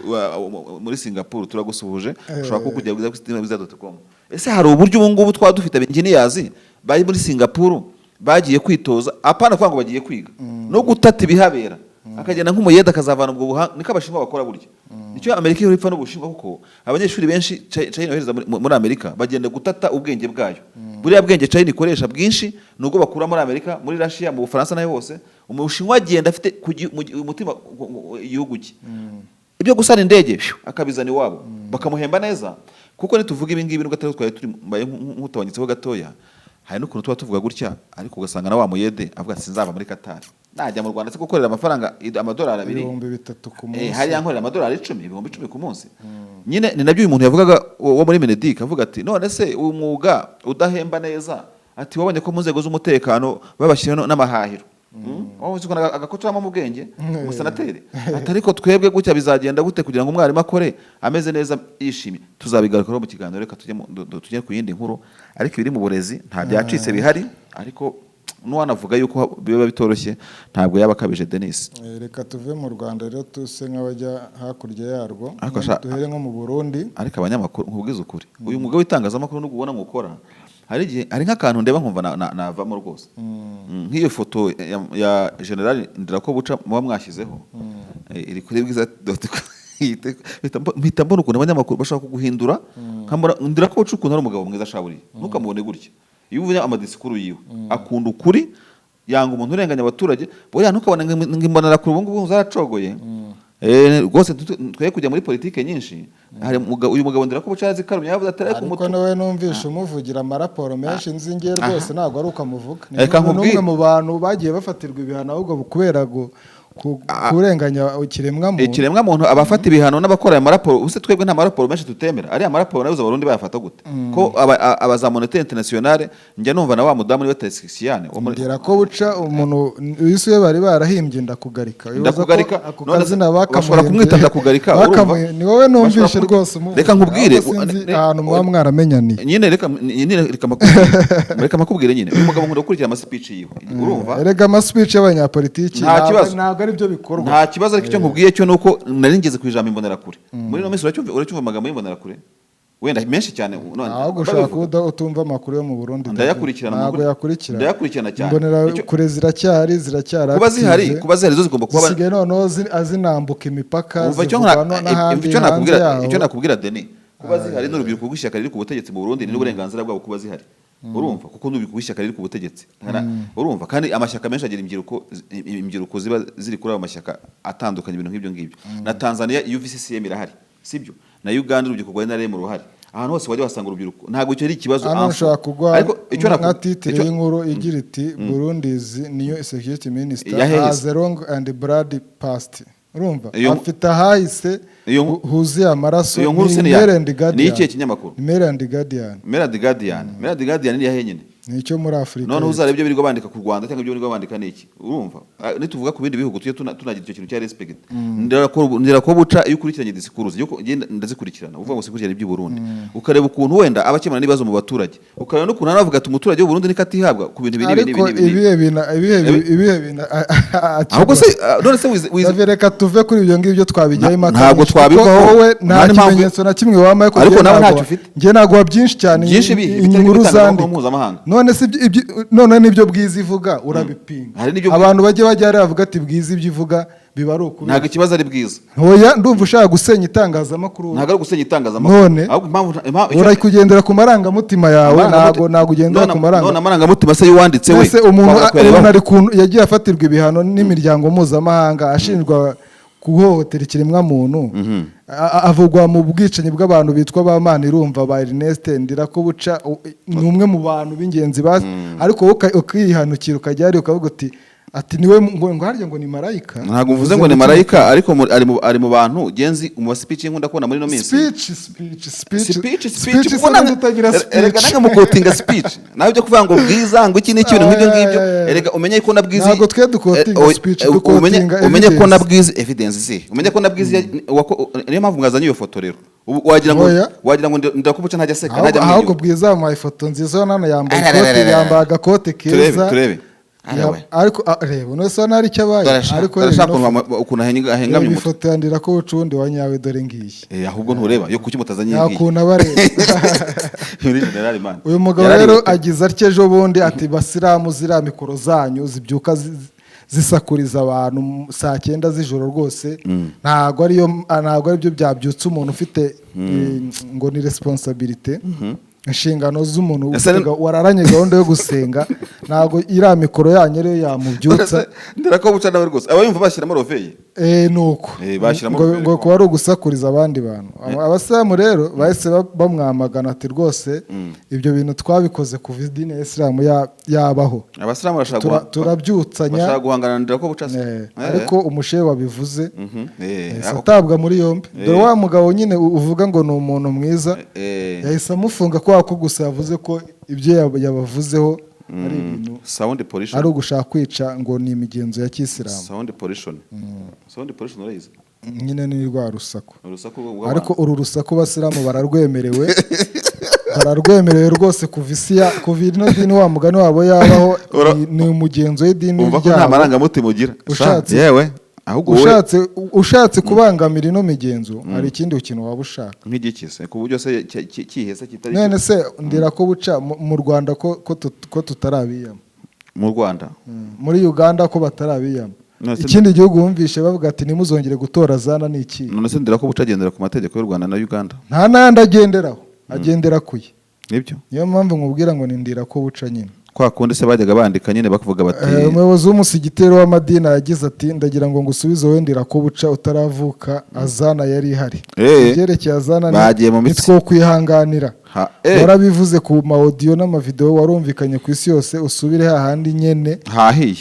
muri Singapore turagusuhuje, ushobora kukujya kuri system.com. Ese hari uburyo ubu ngubu twadufite engineers bari muri Singapore bagiye kwitoza, apana kwanga bagiye kwiga no gutata ibihabera, akagenda nk'umuyeda akazavana ubwo buhanga. Niko abashinwa bakora burya, nicyo Amerika iri ipfa no gushinga, kuko abanyeshuri benshi China yohereza muri Amerika bagenda gutata ubwenge bwayo. Buriya bwenge China ikoresha bwinshi nubwo bakura muri Amerika, muri Russia, mu Bufaransa nayo hose. Umushinwa agenda afite umutima igihugu cye, ibyo gusana indege akabizana iwabo bakamuhemba neza. Kuko nituvuga ibi ngibi nubwo atari twari turi nk'utawanyitseho gatoya, hari n'ukuntu tuba tuvuga gutya ariko ugasanga na wa muyede avuga sinzaba muri Qatar, najya mu Rwanda se gukorera amafaranga $2 3 ku munsi. Hari yankorera $10, $10 ku munsi. Nyine ni nabyo uyu muntu yavugaga wo muri Mineduc avuga ati none se uyu mwuga udahemba neza, ati wabonye ko mu nzego z'umutekano babashyira n'amahahiro. Wowe uzikona agakocoramo mu bwenge umusanateri atariko twebwe gutya bizagenda gute kugira ngo umwarimu akore ameze neza yishimye. Tuzabigarukaho mu kiganiro, reka tujye ku yindi nkuru. Ariko ibiri mu burezi nta byacitse bihari, ariko n'uwanavuga yuko biba bitoroshye ntabwo yaba akabije. Denis, reka tuve mu Rwanda rero tuse nk'abajya hakurya yarwo, duhere nko mu Burundi. Ariko abanyamakuru nkubwiza ukuri, uyu mwuga w'itangazamakuru no kubona ngukora hari nk'akantu ndeba nkumva navamo rwose. Nk'iyo foto ya General Ndirakobuca muba mwashyizeho iri kuri bwiza.com, mpita mbona ukuntu abanyamakuru bashaka kuguhindura. Ndirakobuca ukuntu ari umugabo mwiza ashaburiye, ntukamubone gutya. Iyo uvuye amadisikuru yiwe akunda ukuri, yanga umuntu urenganya abaturage buriya ntukabona ngimbonera ku bungu zaracogoye rwose twe kujya muri politike nyinshi hari uyu mugabo ndira ko bucazi karumye yavuze atari ku mutu ariko nawe numvisha umuvugira amaraporo menshi nzingiye rwose ntabwo ari ukamuvuga Reka nkubwire. n'umwe mu bantu bagiye bafatirwa ibihano ahubwo kubera kurenganya ikiremwa muntu abafata ibihano n'abakora aya maraporo use twebwe nta maraporo menshi tutemera ari amaraporo nabuze abarundi bayafata gute ko abaza monete internationale njya numva na wa mudamu niwe Texisiane ndira ko buca umuntu wisuye bari barahimbye ndakugarika ako kazina bashobora kumwita ndakugarika urumva ni wowe numvishe rwose reka nkubwire ahantu muba mwaramenyaniye nyine reka makubwire nyine uyu mugabo nkunda gukurikira ama speech yiwe urumva erega ama speech y'abanyapolitiki ntabwo ari byo bikorwa nta kibazo ariko icyo nkubwiye cyo nuko nari ngeze ku ijambo imbonera kure muri no minsi uracyumva amagambo y'imbonera kure wenda menshi cyane ahubwo ushaka utumva amakuru yo mu Burundi ntabwo yakurikirana cyane imbonera kure ziracyari kuba zihari zo zigomba kuba zisigaye noneho azinambuka imipaka icyo nakubwira Denis kuba zihari n'urubyiruko rw'ishyaka riri ku butegetsi mu Burundi n'uburenganzira bwabo kuba zihari urumva kuko n'urubyiruko rw'ishyaka riri ku butegetsi urumva kandi amashyaka menshi agira imbyiruko ziba ziri kuri ayo mashyaka atandukanye ibintu nk'ibyo ngibyo na Tanzania UVCCM irahari sibyo na Uganda urubyiruko rwa NRM ruhari ahantu hose wajya wasanga urubyiruko ntabwo icyo ari ikibazo ushaka kugwa nka titire y'inkuru igira iti Burundi's new security minister has a long and bloody past urumva afite ahahise huzuye amaraso ni ikihe kinyamakuru Mail Guardian ni yahe nyine nicyo muri Afrika none uzarebye birirwa bandika ku Rwanda cyangwa ibyo birirwa bandika niki urumva nituvuga ku bindi bihugu tunagira icyo kintu cya respect ndira ko buca iyo ukurikiranye disikuruzi yo ndazikurikirana uvuga ngo sikurikirana iby'u Burundi ukareba ukuntu wenda abakemana n'ibibazo mu baturage ukareba n'ukuntu navuga ati umuturage w'u Burundi nikatihabwa ku bintu bini ahubwo se none se reka tuve kuri ibyo ngibyo twabijyaho impaka ntabwo twabivaho wowe nta kimenyetso na kimwe wamaye ko ariko nawe ntacyo ufite ngiye naguha byinshi cyane inkuru zandika none nibyo bwiza ivuga urabipinga abantu bajye bajya bavuga ati bwiza ibyo ivuga biba ari ukuri ntabwo ikibazo ari bwiza hoya ndumva ushaka gusenya itangazamakuru ntabwo ari gusenya itangazamakuru none uri kugendera ku marangamutima yawe ntabwo ugendera ku marangamutima none amarangamutima se y'uwanditse we umuntu ari yagiye afatirwa ibihano n'imiryango mpuzamahanga ashinjwa guhohotera ikiremwa muntu avugwa mu bwicanyi bw'abantu bitwa ba Manirumva ba Ernest ndira ko buca ni umwe mu bantu b'ingenzi ariko ukihanukira ukajya ari ukavuga ati niwe ngo harya ngo ni marayika ntabwo mvuze ngo ni marayika ariko ari mu bantu genzi mu speech nkunda kubona muri no minsi speech ubona erega nange mukotinga speech nawe byo kuvuga ngo bwiza ngo iki ni ikintu nk'ibyo ngibyo erega umenye ko nabwiza ntabwo twe dukotinga speech dukotinga umenye ko nabwiza evidence ze umenye ko nabwiza niyo mpamvu mwazanye iyo foto rero wagira ngo ndakubuca ntajya seka ntajya mwiyo ahubwo bwiza mu ifoto nziza nano yambaye agakote keza turebe ariko reba no so nari cyabaye ariko ukuntu ahengamye ifoto yandira ko ucundi wa nyawe dore ngiye ahubwo ntureba yo kuki mutazanye ngiye yakuna bare uyu mugabo rero agize atyo ejo bundi ati basiramu zira mikoro zanyu zibyuka zisakuriza abantu saa 9 z'ijoro rwose ntago ari byo byabyutse umuntu ufite ngo ni responsibility inshingano z'umuntu wararanye gahunda yo gusenga ntago iriya mikoro yanyu rero yamubyutsa ndira ko buca nawe rwose abayumva bashyiramo roveye nuko ngo kuba ari ugusakuriza abandi bantu abasilamu rero bahise bamwamagana ati rwose ibyo bintu twabikoze kuva idini ya Isilamu yabaho abasilamu turabyutsanya bashaka guhangana ndira ko buca ariko umushehe wabivuze atabwa muri yombi dore wa mugabo nyine uvuga ngo ni umuntu mwiza yahise amufunga ko gusa yavuze ko ibyo yabavuzeho ari ibintu ari ugushaka kwica ngo ni imigenzo ya Kisilamu sound pollution urayizi nyine ni rwa rusaku ariko uru rusaku basilamu bararwemerewe rwose kuva ino dini wa mugani wabo yabaho ni umugenzo w'idini ryabo umva ko nta marangamutima ugira yewe ushatse kubangamira ino migenzo hari ikindi kintu waba ushaka nk'igikise ku buryo se kihesa kitari none se ndira ko buca mu Rwanda ko tutarabiyama mu Rwanda muri Uganda ko batarabiyama ikindi gihugu wumvishe bavuga ati nimuzongere gutora zana ni iki none se ndira ko buca agendera ku mategeko y'u Rwanda na Uganda nta nandi agenderaho agendera kuye nibyo niyo mpamvu nkubwira ngo ni ndira ko buca nyine kwa kundi se bajyaga bandika nyine bakuvuga bati umuyobozi w'umusigitero w'amadini yagize ati ndagira ngo ngusubize wendera ko buca utaravuka azana yari ihari ibyerekeye azana ni two kwihanganira warabivuze ku ma audio n'amavideo warumvikanye ku isi yose usubire hahandi nyene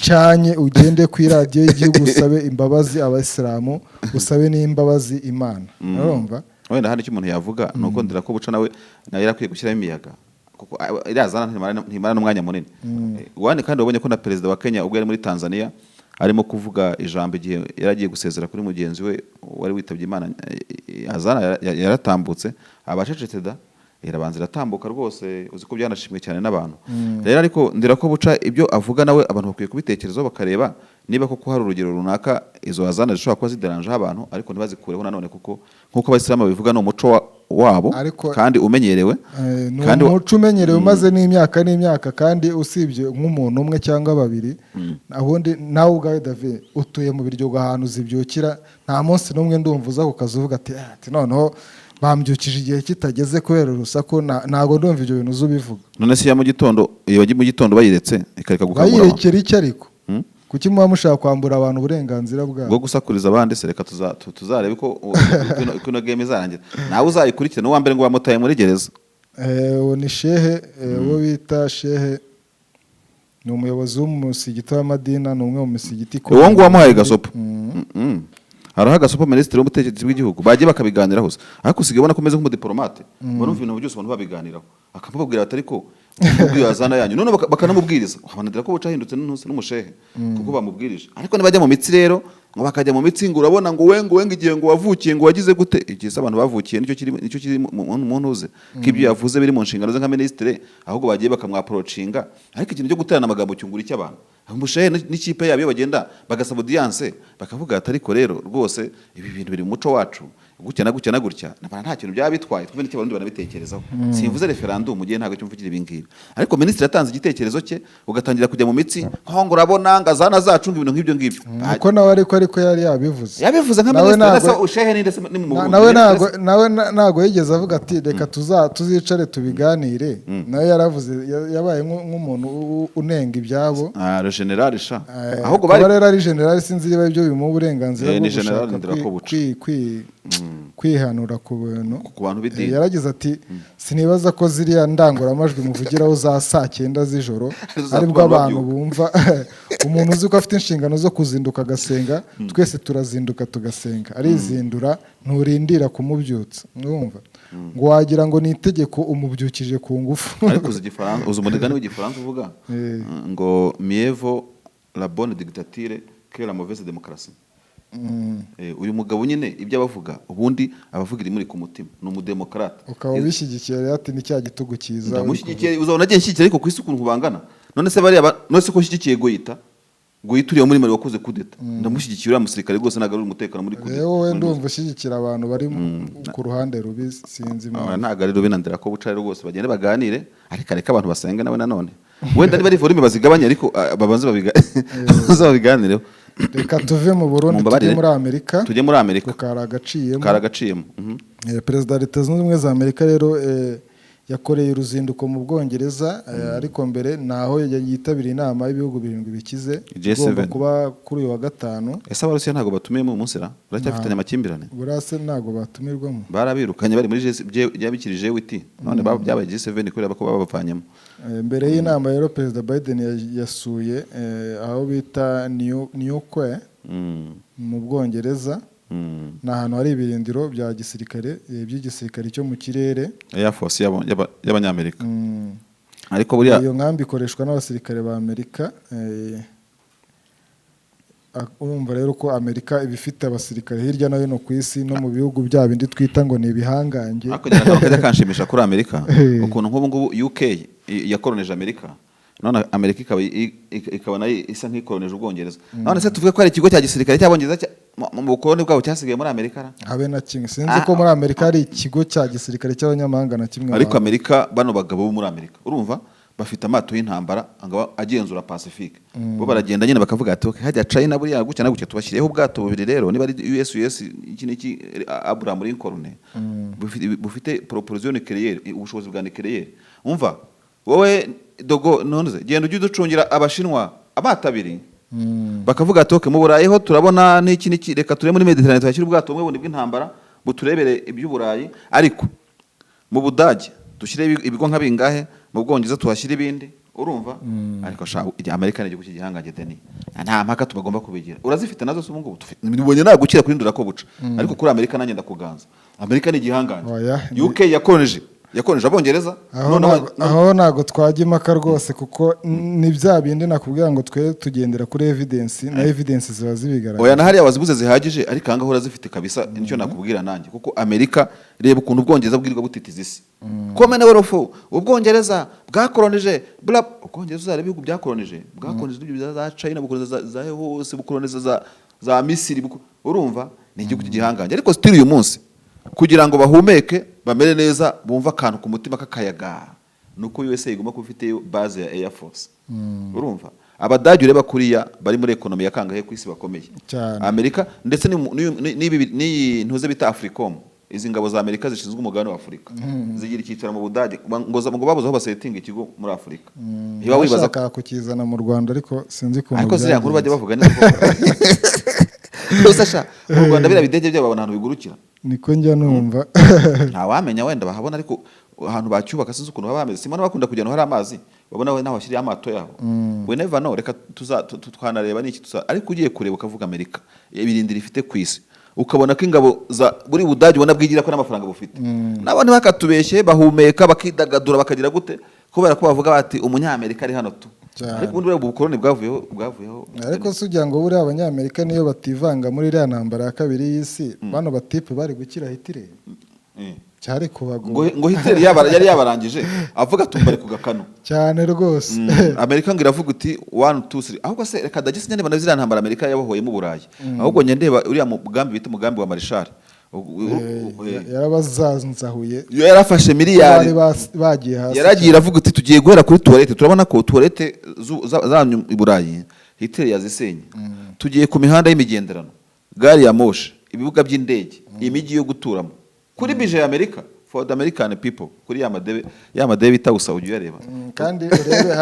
cyanye ugende ku radio y'igihugu usabe imbabazi abayisilamu usabe n'imbabazi Imana urumva wenda handi cyo umuntu yavuga nuko ndira ko buca nawe yarakwiye gushyiraho imiyaga kuko irazana ntimara n'umwanya munini wani kandi wabonye ko na perezida wa Kenya ubwo yari muri Tanzania arimo kuvuga ijambo igihe yaragiye gusezera kuri mugenzi we wari witabye Imana azana yaratambutse abacecetse da irabanza iratambuka rwose uzi ko byanashimwe cyane n'abantu rero ariko ndira ko buca ibyo avuga nawe abantu bakwiye kubitekerezaho bakareba niba koko hari urugero runaka izo azana zishobora kuba zideranje abantu ariko ntibazikureho nanone kuko nkuko abayisilamu babivuga no umuco wabo kandi umenyerewe kandi umuco umenyerewe maze n'imyaka kandi usibye nk'umuntu umwe cyangwa babiri abundi nawe ubwawe David utuye mu biryo ahantu zibyukira nta munsi n'umwe ndumva uza ku kazi uvuga ati noneho bambyukije igihe kitageze kubera urusaku ntago ndumva ibyo bintu uzubivuga none se ya mu gitondo iyo bagiye mu gitondo bayiretse ikareka gukangura bayirekera iki ariko kuki muba mushaka kwambura abantu uburenganzira bwabo bwo gusakuriza abandi se reka tuzarebe ko ino game izarangira nawe uzayikurikira n'uwa mbere ngo bamutaye muri gereza ni shehe uwo bita shehe ni umuyobozi w'umusigiti w'amadina ni umwe mu misigiti uwo ngo wamuhaye gasopo haraha gasopo minisitiri w'umutegetsi bw'igihugu bagiye bakabiganiraho ariko usigaye ubona ko umeze nk'umudiplomate barumva ibintu byose abantu babiganiraho akamubwira ati ariko ubwiye azana yanyu none bakanamubwiriza abanadira ko buca hindutse n'umushehe kuko bamubwirije ariko nibajya mu mitsi rero ngo bakajya mu mitsi ngo urabona ngo wengo igihe ngo wavukiye ngo wagize gute igihe abantu bavukiye nicyo kiri mu ntuze k'ibyo yavuze biri mu nshingano ze nka minisitiri ahubwo bagiye bakamwaprocinga ariko ikintu cyo guterana amagambo cyungura icy'abantu umushehe n'ikipe yabo iyo bagenda bagasaba audience bakavuga ati ariko rero rwose ibi bintu biri mu muco wacu gutya na gutya nta kintu byaba bitwaye twebwe n'icyo abantu banabitekerezaho simvuze referendum ugiye ntago cyumvugira ibi ngibi ariko minisitiri yatanze igitekerezo cye ugatangira kujya mu mitsi nkaho ngo urabona ngazana zacunga ibintu nk'ibyo ngibyo uko nawe ariko yari yabivuze nka minisitiri ushehe ni mu nawe ntago yigeze avuga ati reka tuzicare tubiganire nawe yaravuze yabaye nk'umuntu unenga ibyabo general sha ahubwo bari ari general sinzi niba ibyo bimuha uburenganzira bwo gushaka kwihanura ku bantu b'idini yaragize ati sinibaza ko ziriya ndanguramajwi muvugiraho za saa 9 z'ijoro aribwo abantu bumva umuntu uzi ko afite inshingano zo kuzinduka agasenga twese turazinduka tugasenga arizindura nturindira kumubyutsa mwumva ngo wagira ngo ni itegeko umubyukije ku ngufu ariko uzi umugani w'igifaransa uvuga ngo mievo la bonne dictature que la mauvaise démocratie uyu mugabo nyine ibyo abavuga ubundi abavugira muri ku mutima ni umudemokrate ukaba ubishyigikiye ati ni cya gitugu cyiza ndamushyigikiye uzabona agiye nshyigikira ariko ku isi ukuntu bangana none se ko nshyigikiye goyita uriya muri mari wakoze kudeta ndamushyigikiye uriya musirikare rwose nagarura umutekano muri kudeta wowe ndumva ushyigikira abantu bari ku ruhande rubi sinzi ntago ari rubi nandira ko buca rwose bagende baganire ariko abantu basenga nawe nanone wenda niba ari volume bazigabanya ariko babanze babiganireho reka tuve mu Burundi tujye muri Amerika karagaciyemo perezida wa Leta Zunze Ubumwe za Amerika rero yakoreye uruzinduko mu Bwongereza ariko mbere naho yitabiriye inama y'ibihugu 7 bikize igomba kuba kuri uyu wa gatanu ese abarusiya ntago batumiye mu munsi ra baracyafitanye amakimbirane burase ntago batumirwamo barabirukanye bari muri byabikirije witi none byabaye G7 kureba ko babavanyemo mbere y'inama rero perezida Biden yasuye aho bita New York mu Bwongereza ni ahantu hari ibirindiro bya gisirikare by'igisirikare cyo mu kirere Air Force y'abanyamerika ariko buriya iyo nkambi ikoreshwa n'abasirikare ba Amerika urumva rero ko Amerika ibifite abasirikare hirya no hino ku isi no mu bihugu bya bindi twita ngo ni ibihangange akajya kanshimisha kuri Amerika ukuntu nk'ubu ngubu UK yakoroneje Amerika none Amerika ikaba nayo isa nk'ikoroneje Ubwongereza none se tuvuge ko ari ikigo cya gisirikare cy'Abongereza mu bukoloni bwabo cyasigaye muri Amerika habe na kimwe sinzi ko muri Amerika hari ikigo cya gisirikare cy'abanyamahanga na kimwe ariko Amerika bano bagabo bo muri Amerika urumva bafite amato y'intambara agenzura Pacifique bo baragenda nyine bakavuga ati hajya China buriya gutya na gutya tubashyireho ubwato bubiri rero niba ari US iki Abraham Lincoln bufite proposition nucléaire ubushobozi bwa nucléaire umva wowe dogo nonze genda ujye uducungira abashinwa amato abiri bakavuga ati okay mu Burayi ho turabona n'iki reka turebe muri Mediterane twashyira ubwato bumwe bundi bw'intambara buturebere iby'Uburayi ariko mu Budage dushyire ibigo nka bingahe mu Bwongereza tuhashyira ibindi urumva ariko Amerika ni igihugu cy'igihangange deni nta mpaka tubagomba kubigira urazifite nazo se ubungubu nibonye nagukira kurindura ko buca ariko kuri Amerika nanjye ndakuganza Amerika ni igihangange UK yakoneje Abongereza aho nago twajya impaka rwose kuko ni bya bindi nakubwira ngo twe tugendera kuri evidence na evidence ziba zibigaragaza oya nahari abazibuze zihagije ariko anga hora zifite kabisa nicyo nakubwira nanjye kuko Amerika reba ukuntu Ubwongereza bwirirwa butitiza isi komene worofu Ubwongereza bwakolonije Ubwongereza uzareba ibihugu byakolonije bwakolonije ibyo za China bukolonije za hose bukolonije za Misiri urumva ni igihugu cy'igihangange ariko still uyu munsi kugira ngo bahumeke bamere neza bumva akantu ku mutima k'akayaga nuko USA igomba kuba ifite base ya Air Force urumva Abadage ureba kuriya bari muri economy ya kangahe ku isi bakomeye Amerika ndetse ni ntuze bita Africom izi ngabo za Amerika zishinzwe umugabane wa Afrika zigira icyicaro mu Budage ngo babuze aho basetinga ikigo muri Afrika niba wibaza kukizana mu Rwanda ariko sinzi ko ariko ziriya nkuru bajya bavuga neza Sasha mu Rwanda bira bidege byabo abantu bigurukira niko njya numva nta wamenya wenda bahabona ariko ahantu bacyubaka sinzi ukuntu baba bameze simana bakunda kujyana hari amazi babona we naho ashyiriye amato yabo we never know reka twanareba niki ariko ugiye kureba ukavuga Amerika ibirindira ifite ku isi ukabona ko ingabo za buri Budage ubona bwigira ko n'amafaranga bufite nabone bakatubeshye bahumeka bakidagadura bakagira gute kubera ko bavuga bati umunyamerika ari hano tu ariko ubundi bwa bukoroni bwavuyeho ariko sujya ngo buri abanyamerika niyo bativanga muri iriya ntambara ya kabiri y'isi bano batipe bari gukira Hitler cyari kubagora ngo Hitler yari yabarangije avuga tumbare ku gakano cyane rwose Amerika ngo iravuga uti 1 2 3 ahubwo se reka dagise nyane bana ziriya ntambara Amerika yabohoye mu Burayi ahubwo ndeba uriya mugambi bita umugambi wa Marshall yarabazanzahuye yarafashe miliyari bagiye hasi yaragiye iravuga uti tugiye guhera kuri toilette turabona ko toilette zanyu i Burayi Hitler yazisenye tugiye ku mihanda y'imigenderano gari ya moshi ibibuga by'indege imijyi yo guturamo kuri bije ya Amerika for the American people kuri yamadebe bita Saudi yareba kandi urebe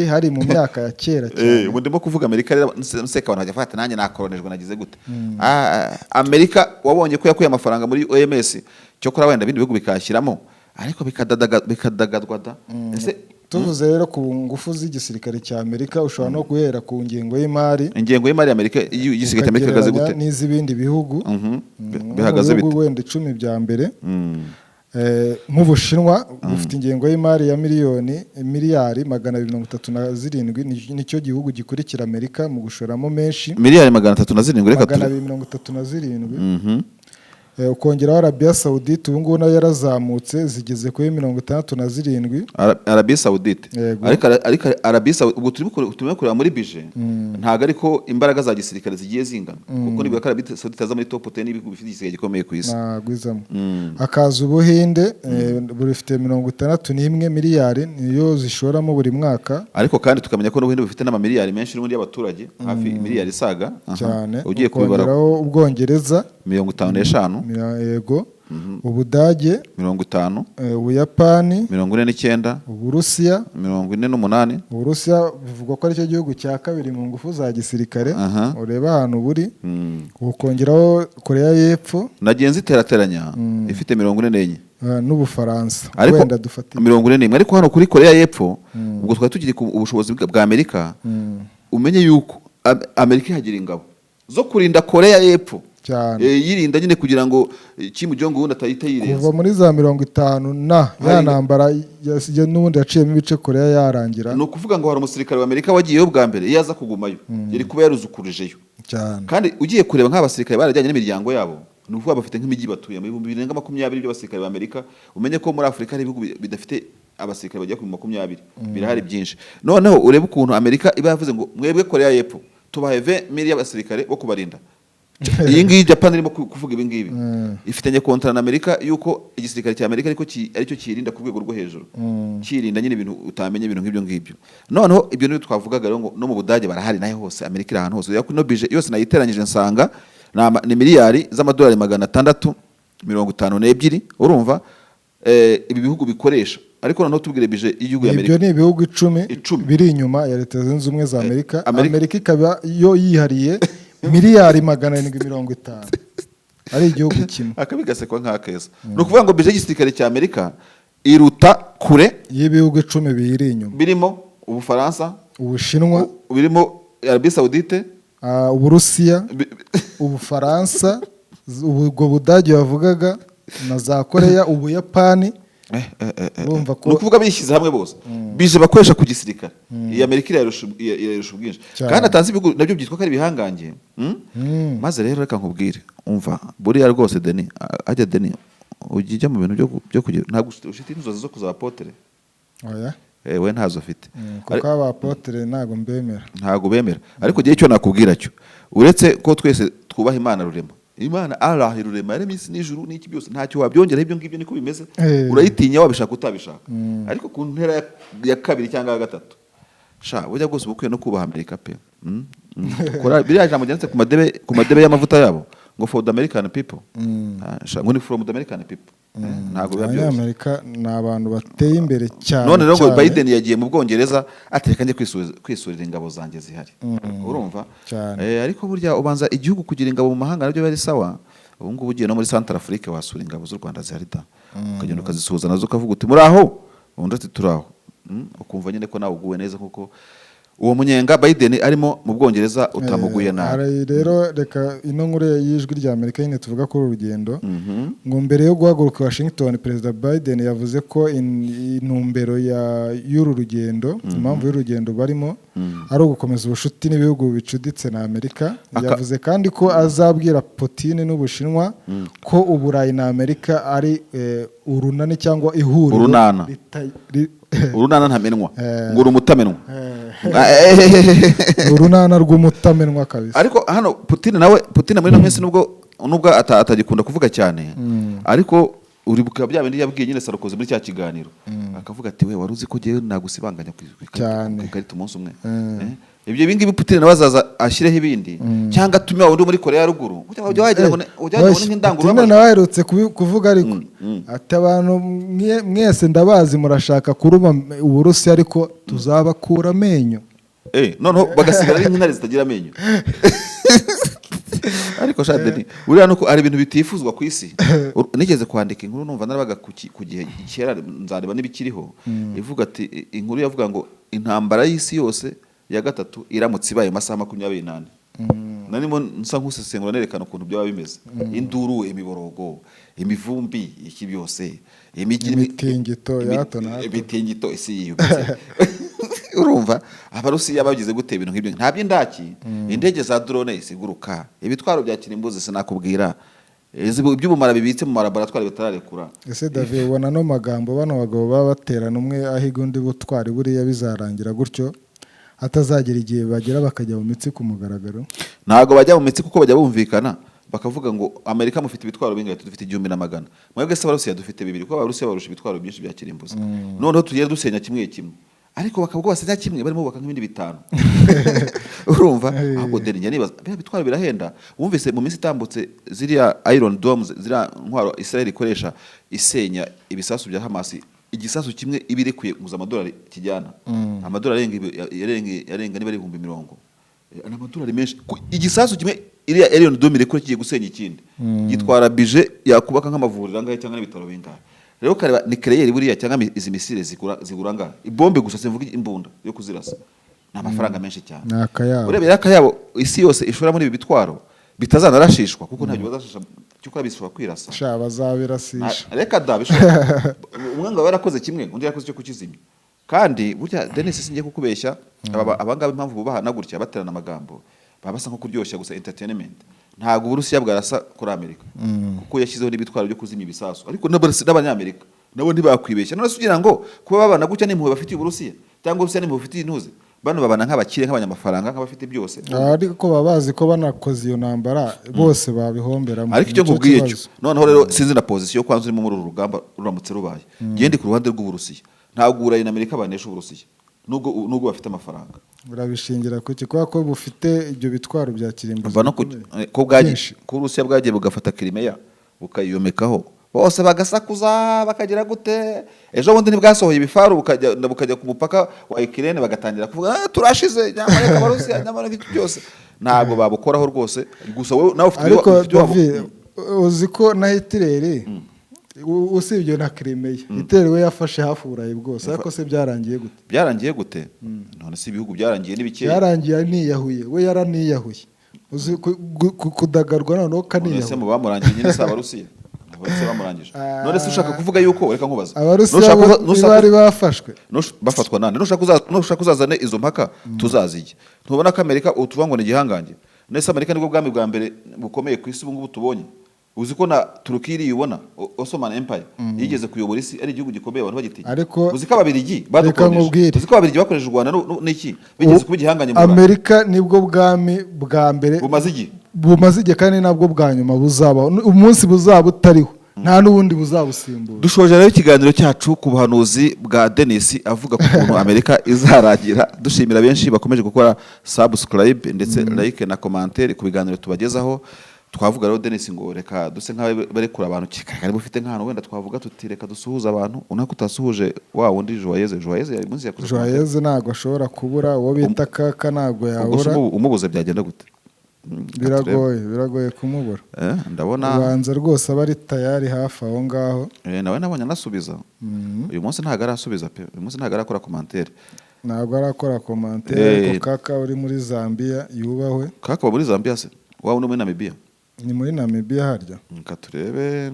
hari mu myaka ya kera cyane ubu ndimo kuvuga Amerika rero nseka abantu bajya nanjye nakoronejwe nagize gute Amerika wabonye ko yakuye amafaranga muri OMS cyo kora wenda bindi bihugu bikashyiramo ariko bikadagadwa da ese tuvuze rero ku ngufu z'igisirikare cya Amerika ushobora no guhera ku ngengo y'imari ya Amerika igisirikare Amerika gaze gute n'izibindi bihugu bihagaze bite wenda 10 bya mbere nk'Ubushinwa bufite ingengo y'imari ya miliyari 237 nicyo gihugu gikurikira Amerika mu gushoramo menshi miliyari 337 reka 237 ukongeraho Arabia Saudite ubu ngubu nayo yarazamutse zigeze kuri 67 Arabia Saudite ariko Arabia Saudite ubwo turimo kureba muri bije ntago ariko imbaraga za gisirikare zigiye zingana kuko nibuka Arabia Saudite aza muri top 10 n'ibihugu bifite igisirikare gikomeye ku isi nagwizamo akaza Ubuhinde burifite 61 miliyari niyo zishoramo buri mwaka ariko kandi tukamenya ko n'Ubuhinde bufite n'amamiliyari menshi n'ubundi y'abaturage hafi miliyari isaga ugiye kubibaraho Ubwongereza 55 yego Ubudage 50 Ubuyapani 49 Uburusiya 48 Uburusiya bivugwa ko ari cyo gihugu cya kabiri mu ngufu za gisirikare ureba ahantu buri ukongeraho Korea y'Epfo nagenzi iterateranya ifite 44 n'Ubufaransa wenda dufata 41 ariko hano kuri Korea y'Epfo ubwo twari tugiye ku ubushobozi bwa Amerika umenye yuko Amerika yagira ingabo zo kurinda Korea y'Epfo yirinda nyine kugira ngo Kim Jong Un atahita yireza kuva muri za 50 ya ntambara yasije n'ubundi yaciyemo ibice Korea yarangira no kuvuga ngo hari umusirikare wa Amerika wagiyeyo bwa mbere yaza kugumayo yari kuba yaruzukurijeyo kandi ugiye kureba nk'abasirikare barajyanye n'imiryango yabo nuvuga bafite nk'imijyi batuye mu 2020 by'abasirikare ba Amerika umenye ko muri Afrika hari ibihugu bidafite abasirikare bajya ku 20 birahari byinshi noneho urebe ukuntu Amerika iba yavuze ngo mwebwe Korea y'Epfo tubahe 20 miliyari y'abasirikare bo kubarinda iyi ngiyi Japan irimo kuvuga ibi ngibi ifitanye kontra na Amerika yuko igisirikare cya Amerika aricyo kirinda ku rwego rwo hejuru kirinda nyine ibintu utamenye ibintu nk'ibyo ngibyo noneho ibyo niyo twavugaga ngo no mu Budage barahari nayo hose Amerika iri ahantu hose no budget yose nayiteranyije nsanga ni miliyari z'amadolari 652 urumva ibi bihugu bikoresha ariko noneho tubwire bije y'igihugu ya ibyo Amerika. ni ibihugu 10 10 biri inyuma ya Leta Zunze Ubumwe za Amerika. Amerika- Amerika ikaba yo yihariye miliyari 750 ari igihugu kimwe. akabigasekwa nk'akeza. Ni ukuvuga ngo bije y'igisirikare cya Amerika iruta kure y'ibihugu 10 biri inyuma, birimo Ubufaransa, Ubushinwa, birimo Arabie Saoudite, Uburusiya, Ubufaransa, ubwo Budage bavugaga, na za Korea, Ubuyapani. Urumva ko ni ukuvuga bishyize hamwe bose bije bakoresha ku gisirikare. Iyi Amerika irarusha ubwinshi kandi atanze ibihugu nabyo byitwa ko ari ibihangange. Maze rero reka nkubwire, umva buriya rwose Deni ajya Deni ujya mu bintu byo kugira ntabwo ufite inzozi zo kuzaba apotere. oya We ntazo ufite kuko aba apotere ntago mbemera. ntago bemera, ariko gihe cyo nakubwira cyo uretse ko twese twubaha Imana rurema. Imana Allah irurema yaremye isi n'ijuru n'iki byose ntacyo wabyongera, ibyo ngibyo niko bimeze. Urayitinya wabishaka utabishaka, ariko ku ntera ya kabiri cyangwa ya gatatu sha burya rwose ubukwiye no kubaha Amerika pe. Kora biriya jambo ryanditse ku madebe y'amavuta yabo ngo for the American people. Ngo ni from the American people. Ntago biba byose. Abanyamerika ni abantu bateye imbere cyane. None rero ngo Biden yagiye mu Bwongereza atereka njye kwisurira ingabo zanjye zihari. Urumva? Ariko burya ubanza igihugu kugira ingabo mu mahanga nabyo bari sawa. Ubu ngubu ugiye no muri Central Africa wasura ingabo z'u Rwanda zihari da. Ukagenda ukazisuhuza nazo ukavuga uti muri aho ubundi ati turaho. Ukumva nyine ko nawe uguwe neza kuko uwo munyenga Biden arimo mu Bwongereza utamuguye nabi. Rero reka ino nkuru y'ijwi rya Amerika nyine tuvuga ko urugendo ngo mbere yo guhaguruka Washington, Perezida Biden yavuze ko intumbero y'uru rugendo, impamvu y'urugendo barimo ari ugukomeza ubucuti n'ibihugu bicuditse na Amerika. Yavuze kandi ko azabwira Putin n'Ubushinwa ko Uburayi na Amerika ari urunani cyangwa ihuriro urunana ntamenwa ngo urumutamenwa urunana rw'umutamenwa kabisa. Ariko hano Putin muri no minsi nubwo atagikunda kuvuga cyane, ariko uribuka bya bindi yabwiye nyine Sarkozy muri cya kiganiro akavuga ati we waruzi ko giye nagusibanganya ku ikarita umunsi umwe. Ibyo bingibi Putin nawe azaza ashireho ibindi cyangwa atume wundi muri Korea ya ruguru ujya wagira ngo nk'indangurura. Nawe aherutse kuvuga ariko ati abantu mwese ndabazi murashaka kuruma Uburusiya ariko tuzabakura amenyo. Noneho bagasigara ari nk'intare zitagira amenyo. Ariko shadeni buriya nuko ari ibintu bitifuzwa ku isi. Nigeze kwandika inkuru numva narabaga ku gihe cyera nzareba nibikiriho ivuga ati inkuru yavuga ngo intambara y'isi yose ya gatatu iramutse ibaye masaha 24. Nanimo nsa nkusesengura nerekana ukuntu byaba bimeze. Induru, imiborogo, imivumbi, iki byose, imitingito yatona ibitingito isi yiyubitse. Urumva Abarusiya bagize gute ibintu nk'ibyo nta by'indaki, indege za drone siguruka, ibitwaro bya kirimbuzi sinakubwira, iby'ubumara bibitse mu laboratoire bitararekura. Ese David ubona no magambo bano bagabo baba baterana umwe ahiga undi butwari buriya bizarangira gutyo atazagira igihe bagera bakajya mu mitsi ku mugaragaro? Ntago bajya mu mitsi kuko bajya bumvikana bakavuga ngo Amerika mufite ibitwaro bingahe? Dufite 1,100. Mwebwe se Abarusiya dufite 2 kuko Abarusiya barusha ibitwaro byinshi bya kirimbuzi. Noneho tugiye dusenya kimwe ariko bakabwo basenya kimwe barimo bubaka nk'ibindi 5. Urumva ahubwo derinya nibaza bitwaro birahenda. Wumvise mu minsi itambutse ziriya Iron Domes ziriya ntwaro Israel ikoresha isenya ibisasu bya Hamas, igisasu kimwe ibirekuye muza amadolari kijyana amadolari yarenga niba ari 100,000. Amadolari menshi igisasu kimwe iriya Iron Dome irekure kigiye gusenya ikindi gitwara budget yakubaka nk'amavuriro angahe cyangwa n'ibitaro bingahe. Rero kareba nucleaire buriya cyangwa izi misile ziguranga ibombe gusa simvuga imbunda yo kuzirasa n'amafaranga menshi cyane. Urebera akayabo isi yose ishora muri ibi bitwaro bitazanarashishwa kuko ntabyo bazashasha cyuko bishobora kwirasa. Sha bazabirasisha. Reka dabishobora. Umwanga warakoze kimwe undi yakoze cyo kukizimya. Kandi burya Dennis singiye kukubeshya abangaba impamvu bubaha nagurya baterana amagambo babasa nko kuryoshya gusa entertainment. Ntago Uburusiya bwarasa kuri Amerika kuko yashyizeho n'ibitwaro byo kuzimya ibisasu, ariko n'Abanyamerika nabo ntibakwibeshya. None sugira ngo kuba babana gutya n'impuhwe bafitiye Uburusiya cyangwa Uburusiya n'impuhwe bafitiye intuze, bano babana nk'abakire nk'abanyamafaranga nk'abafite byose, ariko babazi ko banakoze iyo ntambara bose babihomberamo. Ariko icyo nkubwiye cyo noneho rero sinzi na position kwanza urimo muri uru rugamba ruramutse rubaye gende ku ruhande rw'Uburusiya. Ntago Uburayi na Amerika banesha Uburusiya nubwo bafite amafaranga. Urabishingira kuki ko bufite ibyo bitwaro bya kirimbuzi ko bwagiye ku Uburusiya bwagiye bugafata Crimea bukayomekaho bose bagasakuza bakagira gute. Ejo bundi ntibwasohoye ibifaru bukajya ku mupaka wa Ukraine bagatangira kuvuga turashize nyamareka Abarusiya nyamareka ibyo byose ntabwo babukoraho rwose. Gusa wowe nawe ufite ariko uzi ko na Hitler usibye na Crimea Hitler we yafashe hafi Uburayi bwose ariko se byarangiye gute none si ibihugu byarangiye n'ibike byarangiye niyahuye we yaraniyahuye uzi kudagarwa noneho kaniyahuye ese mu bamurangiye nyine si Abarusiya bose bamurangije. None se ushaka kuvuga yuko reka nkubaza Abarusiya bari bafashwe bafatwa nande nushaka kuzazane izo mpaka tuzazije ntubona ko Amerika utuvuga ngo ni igihangange. Nese Amerika nibwo bwami bwa mbere bukomeye ku isi ubungubu tubonye. Uzi ko na Turkiya yibona Ottoman Empire yigeze kuyobora isi ari igihugu gikomeye abantu bagitinya. Uzi ko Ababiligi badukoresheje. Uzi ko Ababiligi bakoresheje u Rwanda n'iki bigeze kuba igihanganye mu Rwanda. Amerika nibwo bwami bwa mbere bumaze igihe kandi nabwo bwa nyuma buzaba umunsi buzaba utariho nta n'ubundi buzabusimbura. Dushoje rero ikiganiro cyacu ku buhanuzi bwa Denis avuga ku kuntu Amerika izarangira. Dushimira benshi bakomeje gukora subscribe ndetse like na commentaire ku biganiro tubagezaho. Twavuga rero Denis ngo reka duse nkabe barekura abantu kikagari bufite nk'ahantu wenda twavuga tuti reka dusuhuza abantu unako utasuhuje wa wundi Joyeuse yari munsi yakoze. Joyeuse ntago ashobora kubura uwo bita Kaka ntago yabura. Umubuze byagenda gute? Biragoye kumubura. Ndabona ubanza rwose aba ari tayari hafi aho ngaho. Nawe nabonye anasubiza. Uyu munsi ntago arasubiza pe. Uyu munsi ntago arakora commentaire. Ntago arakora commentaire ko Kaka uri muri Zambia yubahwe. Kaka muri Zambia se? Wawe no muri Namibia? Ni muri Namibia harya. Nka turebe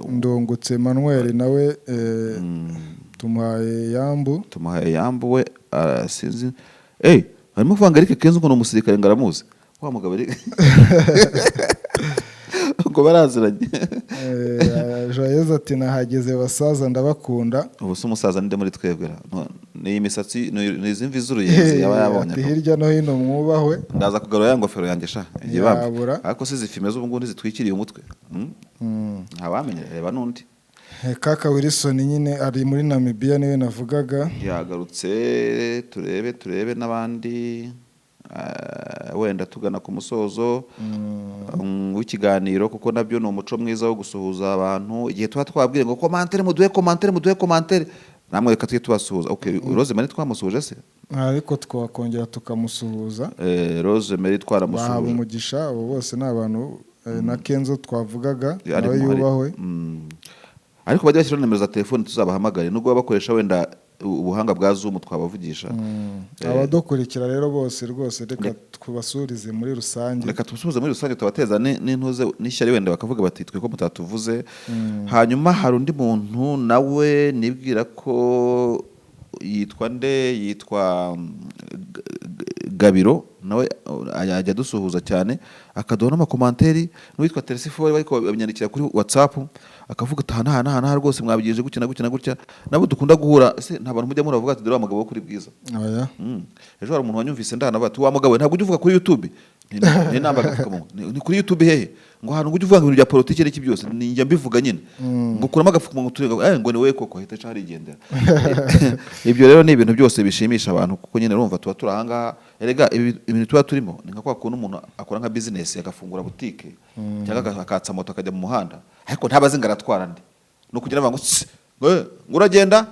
Ndongutse Emmanuel nawe tumuhaye yambu we sinzi harimo kuvangarike kenzo ngo umusirikare ngaramuzi wa mugabo ari ngo baraziranye. Joyeuse ati nahageze basaza ndabakunda. Ubu se umusaza ninde muri twebwe ni imisatsi ni izimvi z'uruyenzi yaba yabonye ati hirya no hino mwubahwe. Ndaza kugarura ya ngofero yanjye sha igibamba ariko se zifime z'ubu ngubu zitwikiriye umutwe ntawamenye reba n'undi. Kaka Wilson nyine ari muri Namibia niwe navugaga yagarutse. Turebe n'abandi wenda tugana ku musozo w'ikiganiro kuko nabyo ni umuco mwiza wo gusuhuza abantu igihe twabwire ngo commentaire namwe reka tujye tubasuhuza. Rose Marie twamusuhuje se ariko twakongera tukamusuhuza. Rose Marie twaramusuhuje bahaba umugisha abo bose ni abantu na Kenzo twavugaga nawe yubahwe. Ariko bajya bashyiraho nimero za telefone tuzabahamagare nubwo bakoresha wenda ubuhanga bwa Zoom twabavugisha. Abadukurikira rero bose rwose reka twabasurize muri rusange. Reka tubasuhuze muri rusange tubateza n'intuze n'ishyari wenda bakavuga bati twe ko mutatuvuze. Hanyuma hari undi muntu nawe nibwira ko yitwa Gabiro nawe ajya dusuhuza cyane akaduha n'amakomanteri n'uwitwa Telefone bariko banyandikira kuri WhatsApp akavuga hana rwose mwabigije gutya nabo dukunda guhura ese nta bantu mujya muravuga ati dore wa mugabo kuri bwiza. Ejo hari umuntu wanyumvise ndana bati wa mugabo ntabwo ujya uvuga kuri YouTube ni namba gafukamu ni kuri YouTube hehe ngo ahantu ujya uvuga ibintu bya politiki n'iki byose njya mbivuga nyine ngo kuramo agafukamu turega ngo ni we koko ahita carigendera. Ibyo rero ni ibintu byose bishimisha abantu kuko nyine urumva tuba turahanga erega ibintu tuba turimo ni nka kwa kuntu umuntu akora nka business agafungura boutique cyangwa akatsa moto akajya mu muhanda ariko ntabazi ngaratwara ndi no kugira ngo uragenda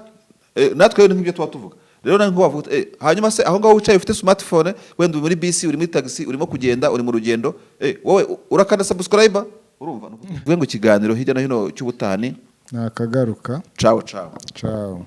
natwe n'ibyo tuba tuvuga rero nango bavuga hanyuma se aho ngaho wicaye ufite smartphone wenda muri bisi uri muri taxi urimo kugenda uri mu rugendo wowe urakanda subscriber urumva vuga ngo ikiganiro hirya no hino cy'ubutani nakagaruka. Ciao.